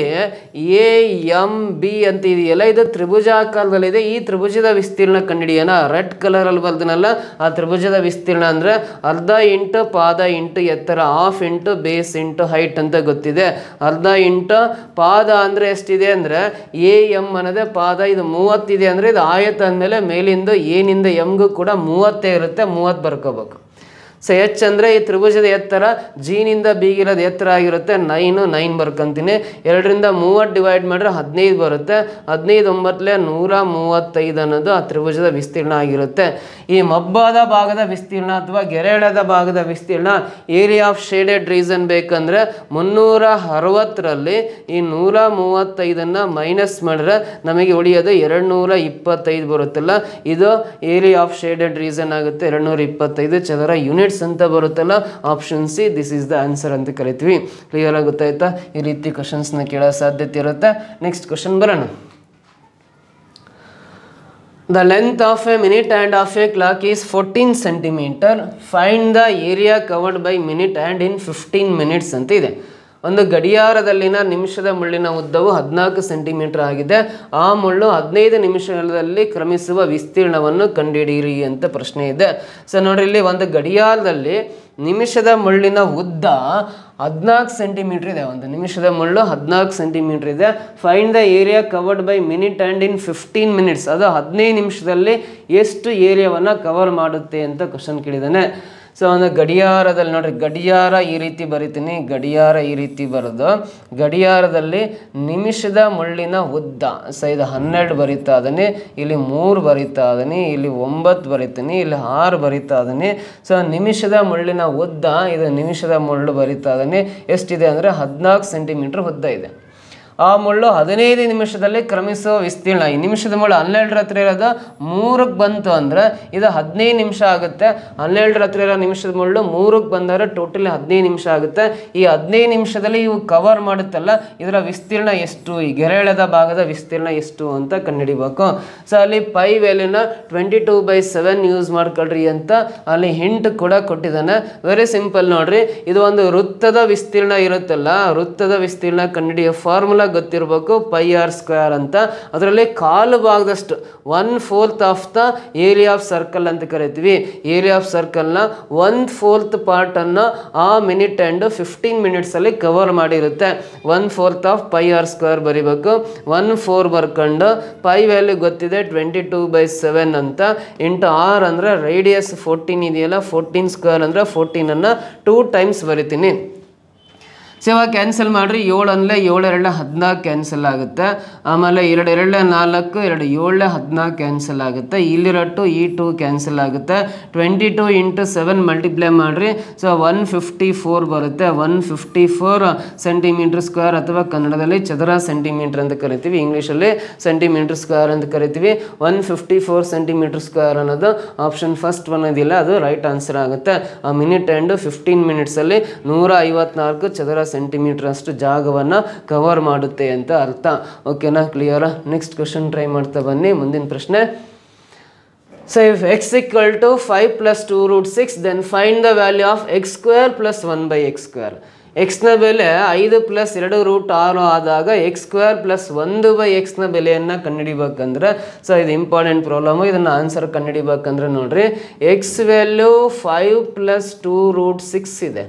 AMB ಅಂತ ಇದೆಯಲ್ಲ, ಇದು ತ್ರಿಭುಜಾಕಾರದಲ್ಲಿದೆ. ಈ ತ್ರಿಭುಜದ ವಿಸ್ತೀರ್ಣ ಕಂಡುಹಿಡಿಯೋಣ. ರೆಡ್ ಕಲರಲ್ಲಿ ಬರ್ದನಲ್ಲ, ಆ ತ್ರಿಭುಜದ ವಿಸ್ತೀರ್ಣ ಅಂದರೆ ಅರ್ಧ ಇಂಟು ಪಾದ ಇಂಟು ಎತ್ತರ, half into base into height ಅಂತ ಗೊತ್ತಿದೆ. ಅರ್ಧ ಇಂಟು ಪಾದ ಅಂದರೆ ಎಷ್ಟಿದೆ ಅಂದರೆ AM ಅನ್ನೋದೇ ಪಾದ. ಇದು 30 ಇದೆ ಅಂದರೆ ಇದು ಆಯತ ಅಂದಮೇಲೆ ಮೇಲಿಂದ ಏನಿಂದ ಎಮ್ಗೂ ಕೂಡ 30 ಇರುತ್ತೆ. 30 ಬರ್ಕೋಬೇಕು. ಸೊ H ಅಂದರೆ ಈ ತ್ರಿಭುಜದ ಎತ್ತರ, ಜಿನಿಂದ ಬಿಗಿರೋದು ಎತ್ತರ ಆಗಿರುತ್ತೆ. 9 ಬರ್ಕೊಂತೀನಿ. 2 ರಿಂದ 30 ಡಿವೈಡ್ ಮಾಡಿದ್ರೆ 15 ಬರುತ್ತೆ. 15 9 135 ಅನ್ನೋದು ಆ ತ್ರಿಭುಜದ ವಿಸ್ತೀರ್ಣ ಆಗಿರುತ್ತೆ. ಈ ಮಬ್ಬಾದ ಭಾಗದ ವಿಸ್ತೀರ್ಣ ಅಥವಾ ಗೆರೆ ಎಳೆದ ಭಾಗದ ವಿಸ್ತೀರ್ಣ, ಏರಿಯಾ ಆಫ್ ಶೇಡೆಡ್ ರೀಸನ್ ಬೇಕಂದ್ರೆ 360ರಲ್ಲಿ ಈ 135 ಮೈನಸ್ ಮಾಡಿದ್ರೆ ನಮಗೆ ಉಳಿಯೋದು 225 ಬರುತ್ತಲ್ಲ, ಇದು ಏರಿಯಾ ಆಫ್ ಶೇಡೆಡ್ ರೀಸನ್ ಆಗುತ್ತೆ. 225 ಚದರ ಯೂನಿಟ್ ಅಂತ ಬರುತ್ತಲ್ಲ, option C, this is the answer ಅಂತ ಕರಿತೀವಿ. ಕ್ಲಿಯರ್ ಆಗುತ್ತಾಯ್ತಾ? ಈ ರೀತಿ ಕ್ವಶನ್ಸ್ನ ಕೇಳೋ ಸಾಧ್ಯತೆ ಇರುತ್ತೆ. ನೆಕ್ಸ್ಟ್ ಕ್ವಶನ್ ಬರೋಣ. The length of a minute and of a clock is 14 centimeter. Find the area covered by minute and in 15 minutes ಅಂತ ಇದೆ. ಒಂದು ಗಡಿಯಾರದಲ್ಲಿನ ನಿಮಿಷದ ಮುಳ್ಳಿನ ಉದ್ದವು 14 ಸೆಂಟಿಮೀಟರ್ ಆಗಿದೆ. ಆ ಮುಳ್ಳು 15 ನಿಮಿಷದಲ್ಲಿ ಕ್ರಮಿಸುವ ವಿಸ್ತೀರ್ಣವನ್ನು ಕಂಡುಹಿಡಿಯಿರಿ ಅಂತ ಪ್ರಶ್ನೆ ಇದೆ. ಸೊ ನೋಡ್ರಿ, ಇಲ್ಲಿ ಒಂದು ಗಡಿಯಾರದಲ್ಲಿ ನಿಮಿಷದ ಮುಳ್ಳಿನ ಉದ್ದ 14 ಸೆಂಟಿಮೀಟರ್ ಇದೆ. ಒಂದು ನಿಮಿಷದ ಮುಳ್ಳು 14 ಸೆಂಟಿಮೀಟರ್ ಇದೆ. Find the area covered by minute and in 15 minutes. ಅದು 15 ನಿಮಿಷದಲ್ಲಿ ಎಷ್ಟು ಏರಿಯಾವನ್ನು ಕವರ್ ಮಾಡುತ್ತೆ ಅಂತ ಕ್ವಶನ್ ಕೇಳಿದ್ದಾನೆ. ಸೊ ಒಂದು ಗಡಿಯಾರದಲ್ಲಿ ನೋಡ್ರಿ, ಗಡಿಯಾರ ಈ ರೀತಿ ಬರಿತೀನಿ, ಗಡಿಯಾರ ಈ ರೀತಿ ಬರೋದು. ಗಡಿಯಾರದಲ್ಲಿ ನಿಮಿಷದ ಮುಳ್ಳಿನ ಉದ್ದ, ಸೊ ಇದು 12 ಬರಿತಾ ಇದ್ದೀನಿ, ಇಲ್ಲಿ 3 ಬರಿತಾ ಇದ್ದೀನಿ, ಇಲ್ಲಿ 9 ಬರಿತೀನಿ, ಇಲ್ಲಿ 6 ಬರಿತಾ ಇದ್ದೀನಿ. ಸೊ ನಿಮಿಷದ ಮುಳ್ಳಿನ ಉದ್ದ, ಇದು ನಿಮಿಷದ ಮುಳ್ಳು ಬರಿತಾ ಇದ್ದೀನಿ. ಎಷ್ಟಿದೆ ಅಂದರೆ 14 ಸೆಂಟಿಮೀಟರ್ ಉದ್ದ ಇದೆ. ಆ ಮುಳ್ಳು 15 ನಿಮಿಷದಲ್ಲಿ ಕ್ರಮಿಸುವ ವಿಸ್ತೀರ್ಣ, ಈ ನಿಮಿಷದ ಮುಳ್ಳು 12 ಹತ್ರ ಇರೋದು 3ಕ್ಕೆ ಬಂತು ಅಂದರೆ ಇದು 15 ನಿಮಿಷ ಆಗುತ್ತೆ. 12 ಹತ್ರ ಇರೋ ನಿಮಿಷದ ಮುಳ್ಳು 3ಕ್ಕೆ ಬಂದರೆ ಟೋಟಲಿ 15 ನಿಮಿಷ ಆಗುತ್ತೆ. ಈ 15 ನಿಮಿಷದಲ್ಲಿ ಇವು ಕವರ್ ಮಾಡುತ್ತಲ್ಲ, ಇದರ ವಿಸ್ತೀರ್ಣ ಎಷ್ಟು, ಈ ಗೆರೆಳೆದ ಭಾಗದ ವಿಸ್ತೀರ್ಣ ಎಷ್ಟು ಅಂತ ಕಂಡುಹಿಡಿಬೇಕು. ಸೊ ಅಲ್ಲಿ ಪೈ ವ್ಯಾಲ್ಯೂನ 22/7 ಯೂಸ್ ಮಾಡ್ಕೊಳ್ರಿ ಅಂತ ಅಲ್ಲಿ ಹಿಂಟ್ ಕೂಡ ಕೊಟ್ಟಿದ್ದಾನೆ. ವೆರಿ ಸಿಂಪಲ್ ನೋಡ್ರಿ, ಇದು ಒಂದು ವೃತ್ತದ ವಿಸ್ತೀರ್ಣ ಇರುತ್ತಲ್ಲ, ವೃತ್ತದ ವಿಸ್ತೀರ್ಣ ಕಂಡುಹಿಡಿಯೋ ಫಾರ್ಮುಲಾ ಗೊತ್ತಿರಬೇಕು, ಪೈ ಆರ್ ಸ್ಕ್ವೇರ್ ಅಂತ. ಅದರಲ್ಲಿ ಕಾಲು ಭಾಗದಷ್ಟು 1/4 of the area of circle ಅಂತ ಕರಿತೀವಿ. ಏರಿಯಾ ಆಫ್ ಸರ್ಕಲ್ನ 1/4 ಪಾರ್ಟನ್ನು ಆ ಮಿನಿಟ್ ಆ್ಯಂಡ್ 15 ಮಿನಿಟ್ಸಲ್ಲಿ ಕವರ್ ಮಾಡಿರುತ್ತೆ. 1/4 ಆಫ್ ಪೈ ಆರ್ ಸ್ಕ್ವೇರ್ ಬರಿಬೇಕು. 1/4 ಬರ್ಕೊಂಡು ಪೈ ವ್ಯಾಲ್ಯೂ ಗೊತ್ತಿದೆ 22/7 ಅಂತ, ಇಂಟು ಆರ್ ಅಂದರೆ ರೇಡಿಯಸ್ 14 ಇದೆಯಲ್ಲ, 14 ಸ್ಕ್ವೇರ್ ಅಂದರೆ 14ಅನ್ನು 2 ಟೈಮ್ಸ್ ಬರಿತೀನಿ. ಸೊ ಇವಾಗ ಕ್ಯಾನ್ಸಲ್ ಮಾಡಿರಿ. 7 ಅಂದರೆ 7 2 14 ಕ್ಯಾನ್ಸಲ್ ಆಗುತ್ತೆ. ಆಮೇಲೆ 2 2 4 2 7 14 ಕ್ಯಾನ್ಸಲ್ ಆಗುತ್ತೆ. ಇಲ್ಲಿರೋ 2 ಈ 2 ಕ್ಯಾನ್ಸಲ್ ಆಗುತ್ತೆ. 22 × 7 ಮಲ್ಟಿಪ್ಲೈ ಮಾಡಿರಿ. ಸೊ 154 ಬರುತ್ತೆ. 154 ಸೆಂಟಿಮೀಟರ್ ಸ್ಕ್ವೇರ್, ಅಥವಾ ಕನ್ನಡದಲ್ಲಿ ಚದರ ಸೆಂಟಿಮೀಟರ್ ಅಂತ ಕರಿತೀವಿ, ಇಂಗ್ಲೀಷಲ್ಲಿ ಸೆಂಟಿಮೀಟರ್ ಸ್ಕ್ವೇರ್ ಅಂತ ಕರಿತೀವಿ. 154 ಸೆಂಟಿಮೀಟರ್ ಸ್ಕ್ವೇರ್ ಅನ್ನೋದು ಆಪ್ಷನ್ ಫಸ್ಟ್ ಒನ್ ಇದೆಯಲ್ಲ, ಅದು ರೈಟ್ ಆನ್ಸರ್ ಆಗುತ್ತೆ. ಆ ಮಿನಿಟ್ ಆ್ಯಂಡ್ 15 ಮಿನಿಟ್ಸಲ್ಲಿ 154 ಚದರ ಸೆಂಟಿಮೀಟರ್ ಅಷ್ಟು ಜಾಗವನ್ನು ಕವರ್ ಮಾಡುತ್ತೆ ಅಂತ ಅರ್ಥ. ಓಕೆನಾ, ಕ್ಲಿಯರಾ? ನೆಕ್ಸ್ಟ್ ಕ್ವಶನ್ ಟ್ರೈ ಮಾಡ್ತಾ ಬನ್ನಿ. ಮುಂದಿನ ಪ್ರಶ್ನೆ. So if x = 5 + 2√6 then find the value of x² + 1/x². ಎಕ್ಸ್ನ ಬೆಲೆ 5 + 2√6 ಆದಾಗ x² + 1/x ನ ಬೆಲೆಯನ್ನು ಕಂಡುಹಿಡಿಬೇಕಂದ್ರೆ, ಸೊ ಇದು ಇಂಪಾರ್ಟೆಂಟ್ ಪ್ರಾಬ್ಲಮು. ಇದನ್ನು ಆನ್ಸರ್ ಕಂಡುಹಿಡಿಬೇಕಂದ್ರೆ ನೋಡ್ರಿ, x ವ್ಯಾಲ್ಯೂ 5 + 2√6 ಇದೆ.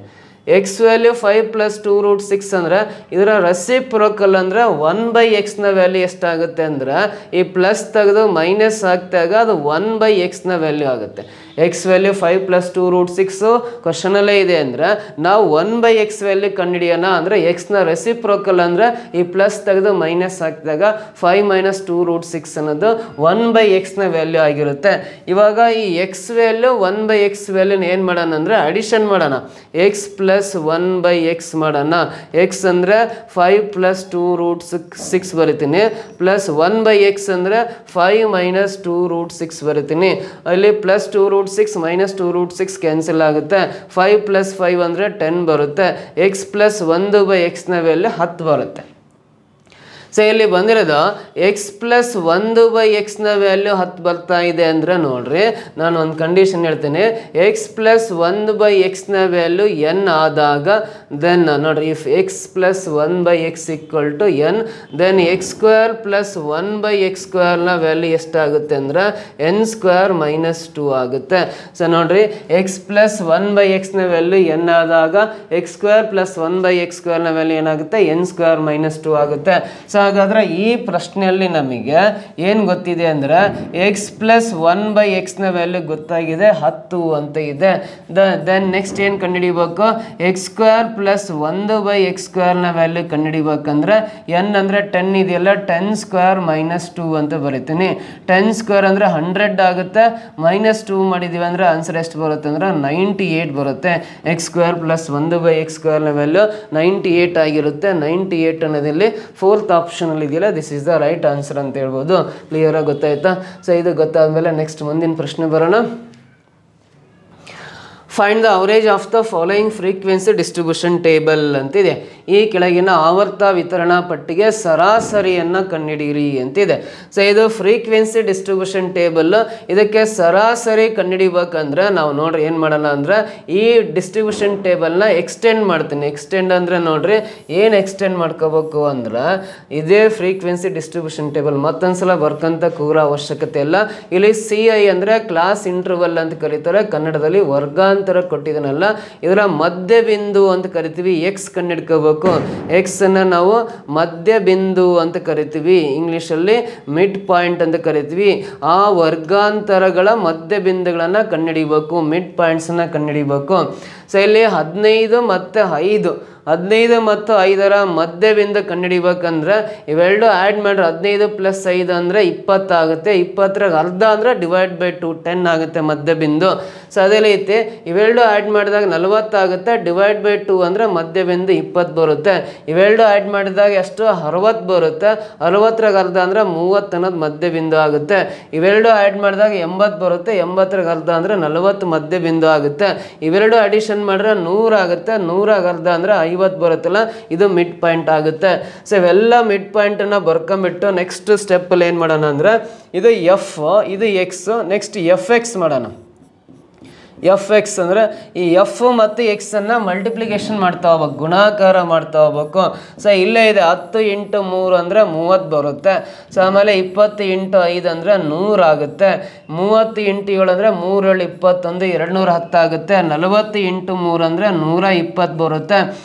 ಎಕ್ಸ್ ವ್ಯಾಲ್ಯೂ 5 + 2√6 ಅಂದರೆ ಇದರ ರೆಸಿಪ್ರೋಕಲ್ ಅಂದರೆ 1/x ನ ವ್ಯಾಲ್ಯೂ ಎಷ್ಟಾಗುತ್ತೆ ಅಂದರೆ, ಈ ಪ್ಲಸ್ ತೆಗೆದು ಮೈನಸ್ ಹಾಕಿದಾಗ ಅದು 1/x ನ ವ್ಯಾಲ್ಯೂ ಆಗುತ್ತೆ. ಎಕ್ಸ್ ವ್ಯಾಲ್ಯೂ 5 + 2√6 ಕ್ವಶನಲ್ಲೇ ಇದೆ ಅಂದರೆ ನಾವು 1/x ವ್ಯಾಲ್ಯೂ ಕಂಡುಹಿಡಿಯೋಣ. ಅಂದರೆ ಎಕ್ಸ್ನ ರೆಸಿಪ್ರೋಕಲ್ ಅಂದರೆ ಈ ಪ್ಲಸ್ ತೆಗೆದು ಮೈನಸ್ ಹಾಕಿದಾಗ 5 - 2√6 ಅನ್ನೋದು 1/x ನ ವ್ಯಾಲ್ಯೂ ಆಗಿರುತ್ತೆ. ಇವಾಗ ಈ ಎಕ್ಸ್ ವ್ಯಾಲ್ಯೂ 1/x ವ್ಯಾಲ್ಯೂನ ಏನು ಮಾಡೋಣ ಅಂದರೆ ಅಡಿಷನ್ ಮಾಡೋಣ. x + 1/x ಮಾಡೋಣ. ಎಕ್ಸ್ ಅಂದರೆ 5 + 2√6 ಬರಿತೀನಿ, ಪ್ಲಸ್ 1/x ಅಂದರೆ 5 - 2√6 ಬರಿತೀನಿ. ಅಲ್ಲಿ ಪ್ಲಸ್ 2√6 - 2√6 ಕ್ಯಾನ್ಸಲ್ ಆಗುತ್ತೆ. 5 + 5 ಅಂದರೆ 10 ಬರುತ್ತೆ. x + 1/x ನ ವ್ಯಾಲ್ಯೂ 10 ಬರುತ್ತೆ. ಸೊ ಇಲ್ಲಿ ಬಂದಿರೋದು x + 1/x ನ ವ್ಯಾಲ್ಯೂ 10 ಬರ್ತಾ ಇದೆ ಅಂದರೆ ನೋಡ್ರಿ, ನಾನು ಒಂದು ಕಂಡೀಷನ್ ಹೇಳ್ತೀನಿ. x + 1/x ನ ವ್ಯಾಲ್ಯೂ n ಆದಾಗ ದೆನ್ ನೋಡ್ರಿ, if x + 1/x = n, then x² + 1/x² ನ ವ್ಯಾಲ್ಯೂ ಎಷ್ಟಾಗುತ್ತೆ ಅಂದರೆ n² - 2 ಆಗುತ್ತೆ. ಸೊ ನೋಡ್ರಿ, x + 1/x ನ ವ್ಯಾಲ್ಯೂ n ಆದಾಗ x² + 1/x² ನ ವ್ಯಾಲ್ಯೂ ಏನಾಗುತ್ತೆ, n² - 2 ಆಗುತ್ತೆ. ಸೊ ಹಾಗಾದರೆ ಈ ಪ್ರಶ್ನೆಯಲ್ಲಿ ನಮಗೆ ಏನು ಗೊತ್ತಿದೆ ಅಂದರೆ x + 1/x ನ ವ್ಯಾಲ್ಯೂ ಗೊತ್ತಾಗಿದೆ 10 ಅಂತ ಇದೆ. ದೆನ್ ನೆಕ್ಸ್ಟ್ ಏನು ಕಂಡುಹಿಡಿಬೇಕು, x² + 1/x² ನ ವ್ಯಾಲ್ಯೂ ಕಂಡುಹಿಡಿಬೇಕಂದ್ರೆ n ಅಂದರೆ 10 ಇದೆಯಲ್ಲ, 10² - 2 ಅಂತ ಬರಿತೀನಿ. 10² ಅಂದರೆ 100 ಆಗುತ್ತೆ. -2 ಮಾಡಿದ್ದೀವಿ ಅಂದರೆ ಆನ್ಸರ್ ಎಷ್ಟು ಬರುತ್ತೆ ಅಂದರೆ 98 ಬರುತ್ತೆ. x² + 1/x² ನ ವ್ಯಾಲ್ಯೂ 98 ಆಗಿರುತ್ತೆ. 98 ಅನ್ನೋದಲ್ಲಿ 4th ಆಪ್ಷನಲ್ಲಿ ಇದೆಯಲ್ಲ, this is the right answer ಅಂತ ಹೇಳ್ಬೋದು. ಕ್ಲಿಯರಾಗಿ ಗೊತ್ತಾಯ್ತಾ? ಸೊ ಇದು ಗೊತ್ತಾದ್ಮೇಲೆ ನೆಕ್ಸ್ಟ್ ಮುಂದಿನ ಪ್ರಶ್ನೆ ಬರೋಣ. Find the average of the following frequency distribution table ಅಂತಿದೆ. ಈ ಕೆಳಗಿನ ಆವರ್ತ ವಿತರಣಾ ಪಟ್ಟಿಗೆ ಸರಾಸರಿಯನ್ನು ಕಂಡುಹಿಡಿಯಿರಿ ಅಂತಿದೆ. ಸೊ ಇದು ಫ್ರೀಕ್ವೆನ್ಸಿ ಡಿಸ್ಟ್ರಿಬ್ಯೂಷನ್ ಟೇಬಲ್. ಇದಕ್ಕೆ ಸರಾಸರಿ ಕಂಡುಹಿಡಿಬೇಕಂದ್ರೆ ನಾವು ನೋಡ್ರಿ ಏನು ಮಾಡೋಣ ಅಂದ್ರೆ ಈ ಡಿಸ್ಟ್ರಿಬ್ಯೂಷನ್ ಟೇಬಲ್ನ ಎಕ್ಸ್ಟೆಂಡ್ ಮಾಡ್ತೀನಿ. ಎಕ್ಸ್ಟೆಂಡ್ ಅಂದರೆ ನೋಡ್ರಿ ಏನು ಎಕ್ಸ್ಟೆಂಡ್ ಮಾಡ್ಕೋಬೇಕು ಅಂದ್ರೆ ಇದೇ ಫ್ರೀಕ್ವೆನ್ಸಿ ಡಿಸ್ಟ್ರಿಬ್ಯೂಷನ್ ಟೇಬಲ್ ಮತ್ತೊಂದ್ಸಲ ಬರ್ಕಂತ ಕೂರ ಅವಶ್ಯಕತೆ ಇಲ್ಲ. ಇಲ್ಲಿ CI ಅಂದರೆ ಕ್ಲಾಸ್ ಇಂಟರ್ವಲ್ ಅಂತ ಕರೀತಾರೆ, ಕನ್ನಡದಲ್ಲಿ ವರ್ಗಾಂತರ ಕೊಟ್ಟಿದನಲ್ಲ, ಇದರ ಮಧ್ಯ ಬಿಂದು ಅಂತ ಕರಿತೀವಿ. ಎಕ್ಸ್ ಕಂಡುಹಿಡ್ಕೋಬೇಕು. ಎಕ್ಸ್ ಅನ್ನ ನಾವು ಮಧ್ಯ ಬಿಂದು ಅಂತ ಕರಿತೀವಿ, ಇಂಗ್ಲಿಷಲ್ಲಿ ಮಿಡ್ ಪಾಯಿಂಟ್ ಅಂತ ಕರಿತೀವಿ. ಆ ವರ್ಗಾಂತರಗಳ ಮಧ್ಯ ಬಿಂದುಗಳನ್ನು ಕಂಡುಹಿಡಿಬೇಕು, ಮಿಡ್ ಪಾಯಿಂಟ್ಸನ್ನು ಕಂಡುಹಿಡಿಬೇಕು. ಸೊ ಇಲ್ಲಿ 15 ಮತ್ತು 5, 15 ಮತ್ತು 5ರ ಮಧ್ಯ ಬಿಂದು ಕಂಡುಹಿಡಿಬೇಕಂದ್ರೆ ಇವೆರಡು ಆ್ಯಡ್ ಮಾಡ್ರೆ 15 + 5 ಅಂದರೆ 20 ಆಗುತ್ತೆ. 20ರ ಅರ್ಧ ಅಂದರೆ /2 10 ಆಗುತ್ತೆ ಮಧ್ಯ ಬಿಂದು. ಸೊ ಅದೇ ರೀತಿ ಇವೆರಡು ಆ್ಯಡ್ ಮಾಡಿದಾಗ 40 ಆಗುತ್ತೆ. /2 ಅಂದರೆ ಮಧ್ಯ ಬಿಂದು 20 ಬರುತ್ತೆ. ಇವೆರಡು ಆ್ಯಡ್ ಮಾಡಿದಾಗ ಎಷ್ಟು 60 ಬರುತ್ತೆ. 60ರ ಅರ್ಧ ಅಂದರೆ 30 ಅನ್ನೋದು ಮಧ್ಯ ಬಿಂದು ಆಗುತ್ತೆ. ಇವೆರಡು ಆ್ಯಡ್ ಮಾಡಿದಾಗ 80 ಬರುತ್ತೆ. 80ರ ಅರ್ಧ ಅಂದರೆ 40 ಮಧ್ಯ ಬಿಂದು ಆಗುತ್ತೆ. ಇವೆರಡು ಅಡಿಷನ್ ಮಾಡಿದ್ರೆ 100 ಆಗುತ್ತೆ. 100ರ ಅರ್ಧ ಅಂದರೆ 50 ಬರುತ್ತಲ್ಲ, ಇದು ಮಿಡ್ ಪಾಯಿಂಟ್ ಆಗುತ್ತೆ. ಸೊ ಇವೆಲ್ಲ ಮಿಡ್ ಪಾಯಿಂಟನ್ನು ಬರ್ಕೊಂಬಿಟ್ಟು ನೆಕ್ಸ್ಟ್ ಸ್ಟೆಪ್ಪಲ್ಲಿ ಏನು ಮಾಡೋಣ ಅಂದರೆ ಇದು ಎಫ್, ಇದು ಎಕ್ಸ್, ನೆಕ್ಸ್ಟ್ FX ಮಾಡೋಣ. FX ಅಂದರೆ ಈ ಎಫ್ ಮತ್ತು ಎಕ್ಸನ್ನು ಮಲ್ಟಿಪ್ಲಿಕೇಶನ್ ಮಾಡ್ತಾ ಹೋಗ್ಬೇಕು, ಗುಣಾಕಾರ ಮಾಡ್ತಾ ಹೋಗ್ಬೇಕು. ಸೊ ಇಲ್ಲೇ ಇದೆ 10 × 3 ಅಂದರೆ 30 ಬರುತ್ತೆ. ಸೊ ಆಮೇಲೆ 20 × 5 ಅಂದರೆ 100 ಆಗುತ್ತೆ. 30 × 7 ಅಂದರೆ 3 × 21 210 ಆಗುತ್ತೆ. 40 × 3 ಅಂದರೆ 120 ಬರುತ್ತೆ.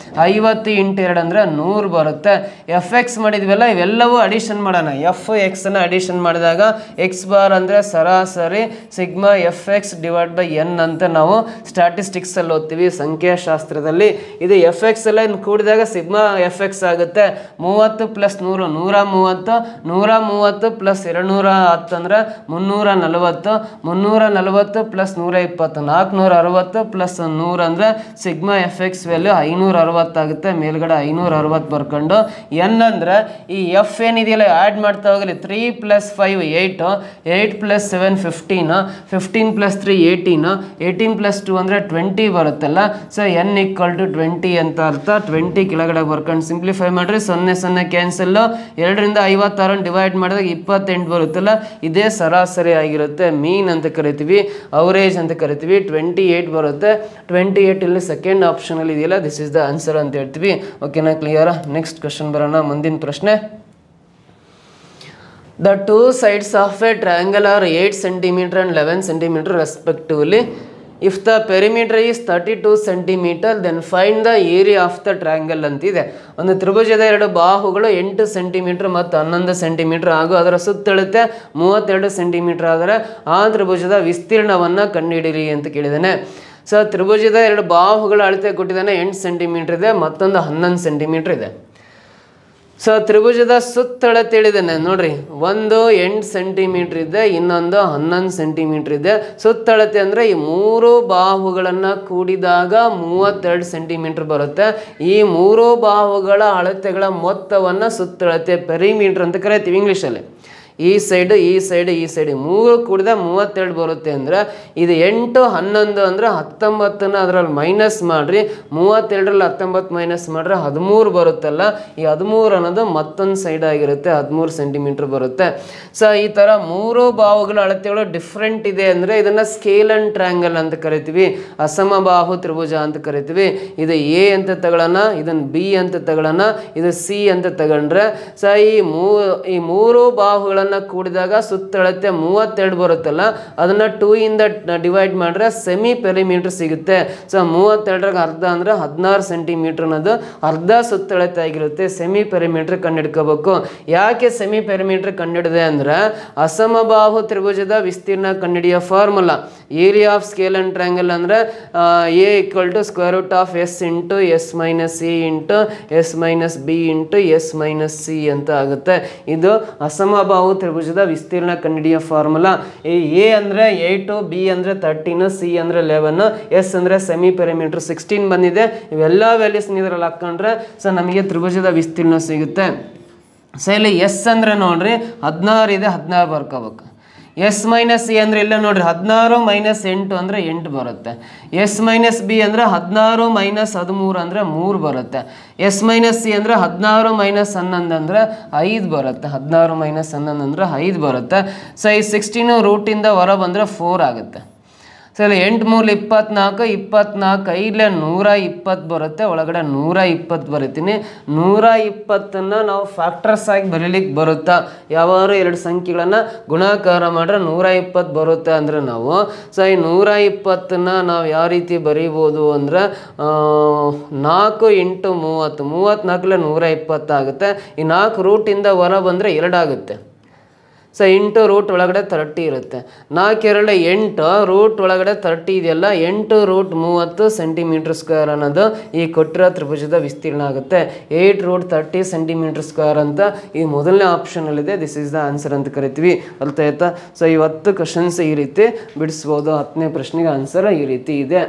50 × 2 ಅಂದರೆ 100 ಬರುತ್ತೆ. FX ಮಾಡಿದ್ವಲ್ಲ, ಇವೆಲ್ಲವೂ ಅಡಿಷನ್ ಮಾಡೋಣ. FXನ್ನು ಅಡಿಷನ್ ಮಾಡಿದಾಗ X ಬಾರ್ ಅಂದರೆ ಸರಾಸರಿ ಸಿಗ್ಮಾ FX / N ಅಂತ ನಾವು ಸ್ಟ್ಯಾಟಿಸ್ಟಿಕ್ಸ್ ಅಲ್ಲಿ ಓದ್ತೀವಿ, ಸಂಖ್ಯಾಶಾಸ್ತ್ರದಲ್ಲಿ. ಇದು FX ಎಲ್ಲ ಕೂಡಿದಾಗ ಸಿಗ್ಮಾ FX ಆಗುತ್ತೆ. 30 + 100 130, 130 + 210 ಅಂದರೆ 340, 340 + 120 460 + 100 ಅಂದರೆ ಸಿಗ್ಮಾ FX ವ್ಯಾಲ್ಯೂ 560 ಆಗುತ್ತೆ. ಮೇಲ್ಗಡೆ 560 ಬರ್ಕೊಂಡು N ಅಂದರೆ ಈ F ಏನಿದೆಯಲ್ಲ ಆ್ಯಡ್ ಮಾಡ್ತಾ ಹೋಗಲಿ. 3 + 5 8, 8 + 7 15, 15 + 3 18, 18 + 2 ಅಂದರೆ 20 ಬರುತ್ತಲ್ಲ. ಸೊ N = 20 ಅಂತ ಅರ್ಥ. 20 ಕೆಳಗಡೆ ಬರ್ಕೊಂಡು ಸಿಂಪ್ಲಿಫೈ ಮಾಡಿದ್ರೆ 0 0 ಕ್ಯಾನ್ಸಲ್ಲು. 2ರಿಂದ 56 ಡಿವೈಡ್ ಮಾಡಿದಾಗ 28 ಬರುತ್ತಲ್ಲ, ಇದೇ ಸರಾಸರಿ ಆಗಿರುತ್ತೆ. ಮೀನ್ ಅಂತ ಕರಿತೀವಿ, ಅವರೇಜ್ ಅಂತ ಕರಿತೀವಿ. 28 ಬರುತ್ತೆ. 28 ಇಲ್ಲಿ ಸೆಕೆಂಡ್ ಆಪ್ಷನಲ್ಲಿ ಇದೆಯಲ್ಲ, ದಿಸ್ ಇಸ್ ದ ಆನ್ಸರ್ ಅಂತ ಹೇಳ್ತೀವಿ. ಓಕೆನಾ, ಕ್ಲಿಯರಾ? ನೆಕ್ಸ್ಟ್ ಕ್ವಶನ್ ಬರೋಣ. ಮುಂದಿನ ಪ್ರಶ್ನೆ. The two sides of a triangle are 8 cm and 11 cm respectively. If the perimeter is 32 cm, then find the area of the triangle ಅಂತಿದೆ. ಒಂದು ತ್ರಿಭುಜದ ಎರಡು ಬಾಹುಗಳು 8 ಸೆಂಟಿಮೀಟರ್ ಮತ್ತು 11 ಸೆಂಟಿಮೀಟರ್ ಹಾಗೂ ಅದರ ಸುತ್ತಳತೆ 32 ಸೆಂಟಿಮೀಟರ್ ಆದರೆ ಆ ತ್ರಿಭುಜದ ವಿಸ್ತೀರ್ಣವನ್ನು ಕಂಡುಹಿಡಿಯಿರಿ ಅಂತ ಕೇಳಿದ್ದಾನೆ. ಸೊ ತ್ರಿಭುಜದ ಎರಡು ಬಾಹುಗಳ ಅಳತೆ ಕೊಟ್ಟಿದ್ದಾನೆ. 8 ಸೆಂಟಿಮೀಟರ್ ಇದೆ, ಮತ್ತೊಂದು 11 ಸೆಂಟಿಮೀಟರ್ ಇದೆ. ಸೊ ತ್ರಿಭುಜದ ಸುತ್ತಳತೆ ಹೇಳಿದ್ದಾನೆ ನೋಡ್ರಿ. ಒಂದು 8 ಸೆಂಟಿಮೀಟರ್ ಇದೆ, ಇನ್ನೊಂದು 11 ಸೆಂಟಿಮೀಟರ್ ಇದೆ. ಸುತ್ತಳತೆ ಅಂದರೆ ಈ ಮೂರು ಬಾಹುಗಳನ್ನು ಕೂಡಿದಾಗ 32 ಸೆಂಟಿಮೀಟರ್ ಬರುತ್ತೆ. ಈ ಮೂರು ಬಾಹುಗಳ ಅಳತೆಗಳ ಮೊತ್ತವನ್ನು ಸುತ್ತಳತೆ ಪೆರಿಮೀಟರ್ ಅಂತ ಕರಿತೀವಿ ಇಂಗ್ಲೀಷಲ್ಲಿ. ಈ ಸೈಡ್ ಈ ಸೈಡ್ ಈ ಸೈಡ್ ಮೂರು ಕೂಡಿದ 32 ಬರುತ್ತೆ. ಅಂದರೆ ಇದು 8 11 ಅಂದರೆ 19ನ ಅದರಲ್ಲಿ ಮೈನಸ್ ಮಾಡಿರಿ. 32ರಲ್ಲಿ 19 ಮೈನಸ್ ಮಾಡಿದ್ರೆ 13 ಬರುತ್ತಲ್ಲ, ಈ 13 ಅನ್ನೋದು ಮತ್ತೊಂದು ಸೈಡ್ ಆಗಿರುತ್ತೆ, 13 ಸೆಂಟಿಮೀಟರ್ ಬರುತ್ತೆ. ಸೊ ಈ ಥರ ಮೂರು ಬಾಹುಗಳ ಅಳತೆಗಳು ಡಿಫ್ರೆಂಟ್ ಇದೆ ಅಂದರೆ ಇದನ್ನು ಸ್ಕೇಲ್ ಆ್ಯಂಡ್ ಟ್ರ್ಯಾಂಗಲ್ ಅಂತ ಕರಿತೀವಿ, ಅಸಮಬಾಹು ತ್ರಿಭುಜ ಅಂತ ಕರಿತೀವಿ. ಇದು A ಅಂತ ತಗೊಳ್ಳೋಣ, ಇದನ್ನು B ಅಂತ ತಗೊಳ್ಳೋಣ, ಇದು C ಅಂತ ತಗೊಂಡ್ರೆ ಸೊ ಈ ಮೂರು ಬಾಹುಗಳನ್ನು ಕೂಡಿದಾಗ ಸುತ್ತಳತೆ 32 ಬರುತ್ತಲ್ಲ, ಅದನ್ನ 2 ಇಂದ ಡಿವೈಡ್ ಮಾಡಿದ್ರೆ ಸೆಮಿ ಪೆರಿಮೀಟರ್ ಸಿಗುತ್ತೆ. ಸೊ 32ರ ಅರ್ಧ ಅಂದ್ರೆ 16 ಸೆಂಟಿಮೀಟರ್ ಅನ್ನೋದು ಅರ್ಧ ಸುತ್ತಳತೆ ಆಗಿರುತ್ತೆ. ಸೆಮಿ ಪೆರಿಮೀಟರ್ ಕಂಡುಹಿಡ್ಕೋಬೇಕು. ಯಾಕೆ ಸೆಮಿ ಪೆರಿಮೀಟರ್ ಕಂಡುಹಿಡಿದೆ ಅಂದ್ರೆ ಅಸಮಬಾಹು ತ್ರಿಭುಜದ ವಿಸ್ತೀರ್ಣ ಕಂಡುಹಿಡಿಯೋ formula area of scalene triangle ಅಂದ್ರೆ A = √S × S - A × S - B × S - C ಅಂತ ಆಗುತ್ತೆ. ಇದು ಅಸಮಬಾಹು ತ್ರಿಭುಜದ ವಿಸ್ತೀರ್ಣ ಕಂಡುಹಿಡಿಯೋ ಫಾರ್ಮುಲಾ. A ಅಂದರೆ 8, B ಅಂದರೆ 13, C ಅಂದರೆ 11, S ಅಂದರೆ ಸೆಮಿ ಪೆರಿಮೀಟರ್ 16 ಬಂದಿದೆ. ಇವೆಲ್ಲ ವ್ಯಾಲ್ಯೂಸ್ ಇದರಲ್ಲಿ ಹಾಕೊಂಡ್ರೆ ಸೊ ನಮಗೆ ತ್ರಿಭುಜದ ವಿಸ್ತೀರ್ಣ ಸಿಗುತ್ತೆ. ಸೊ ಇಲ್ಲಿ S ಅಂದರೆ ನೋಡ್ರಿ 16 ಇದೆ, 16 ಬರ್ಕೋಬೇಕು. ಎಸ್ ಮೈನಸ್ ಸಿ ಅಂದರೆ ಇಲ್ಲ ನೋಡ್ರಿ 16 ಮೈನಸ್ 8 ಅಂದರೆ 8 ಬರುತ್ತೆ. ಎಸ್ ಮೈನಸ್ ಬಿ ಅಂದರೆ 16 ಮೈನಸ್ 13 ಅಂದರೆ 3 ಬರುತ್ತೆ. ಎಸ್ ಮೈನಸ್ ಸಿ ಅಂದರೆ 16 ಮೈನಸ್ 11 ಅಂದರೆ 5 ಬರುತ್ತೆ. 16 ಮೈನಸ್ 11 ಅಂದರೆ 5 ಬರುತ್ತೆ. ಸೊ ಈ 16 ರೂಟಿಂದ ಹೊರ ಬಂದರೆ 4 ಆಗುತ್ತೆ. ಸೊ ಇಲ್ಲಿ 8 3 24, 24 5 120 ಬರುತ್ತೆ. ಒಳಗಡೆ 120 ಬರೀತೀನಿ. 120ನ್ನು ನಾವು ಫ್ಯಾಕ್ಟರ್ಸ್ ಆಗಿ ಬರೀಲಿಕ್ಕೆ ಬರುತ್ತಾ? ಯಾವಾರು ಎರಡು ಸಂಖ್ಯೆಗಳನ್ನು ಗುಣಾಕಾರ ಮಾಡ್ರೆ 120 ಬರುತ್ತೆ ಅಂದರೆ ನಾವು ಸೊ ಈ 120ನ್ನು ನಾವು ಯಾವ ರೀತಿ ಬರೀಬೋದು ಅಂದರೆ 4 × 30, 34 120 ಆಗುತ್ತೆ. ಈ 4 ರೂಟಿಂದ ಹೊರ ಬಂದರೆ 2 ಆಗುತ್ತೆ. ಸೊ 8 ರೂಟ್ ಒಳಗಡೆ 30 ಇರುತ್ತೆ. 4 2 8 ರೂಟ್ ಒಳಗಡೆ 30 ಇದೆಯಲ್ಲ, 8 ರೂಟ್ 30 ಸೆಂಟಿಮೀಟರ್ ಸ್ಕ್ವೇರ್ ಅನ್ನೋದು ಈ ಕೊಟ್ಟಿರೋ ತ್ರಿಭುಜದ ವಿಸ್ತೀರ್ಣ ಆಗುತ್ತೆ. 8 ರೂಟ್ 30 ಸೆಂಟಿಮೀಟರ್ ಸ್ಕ್ವೇರ್ ಅಂತ ಈ ಮೊದಲನೇ ಆಪ್ಷನಲ್ಲಿದೆ. ದಿಸ್ ಈಸ್ ದ ಆನ್ಸರ್ ಅಂತ ಕರಿತೀವಿ. ಅರ್ಥ ಆಯ್ತಾ? ಸೊ ಈ 10 ಕ್ವಶನ್ಸ್ ಈ ರೀತಿ ಬಿಡಿಸ್ಬೋದು. 10ನೇ ಪ್ರಶ್ನೆಗೆ ಆನ್ಸರ್ ಈ ರೀತಿ ಇದೆ.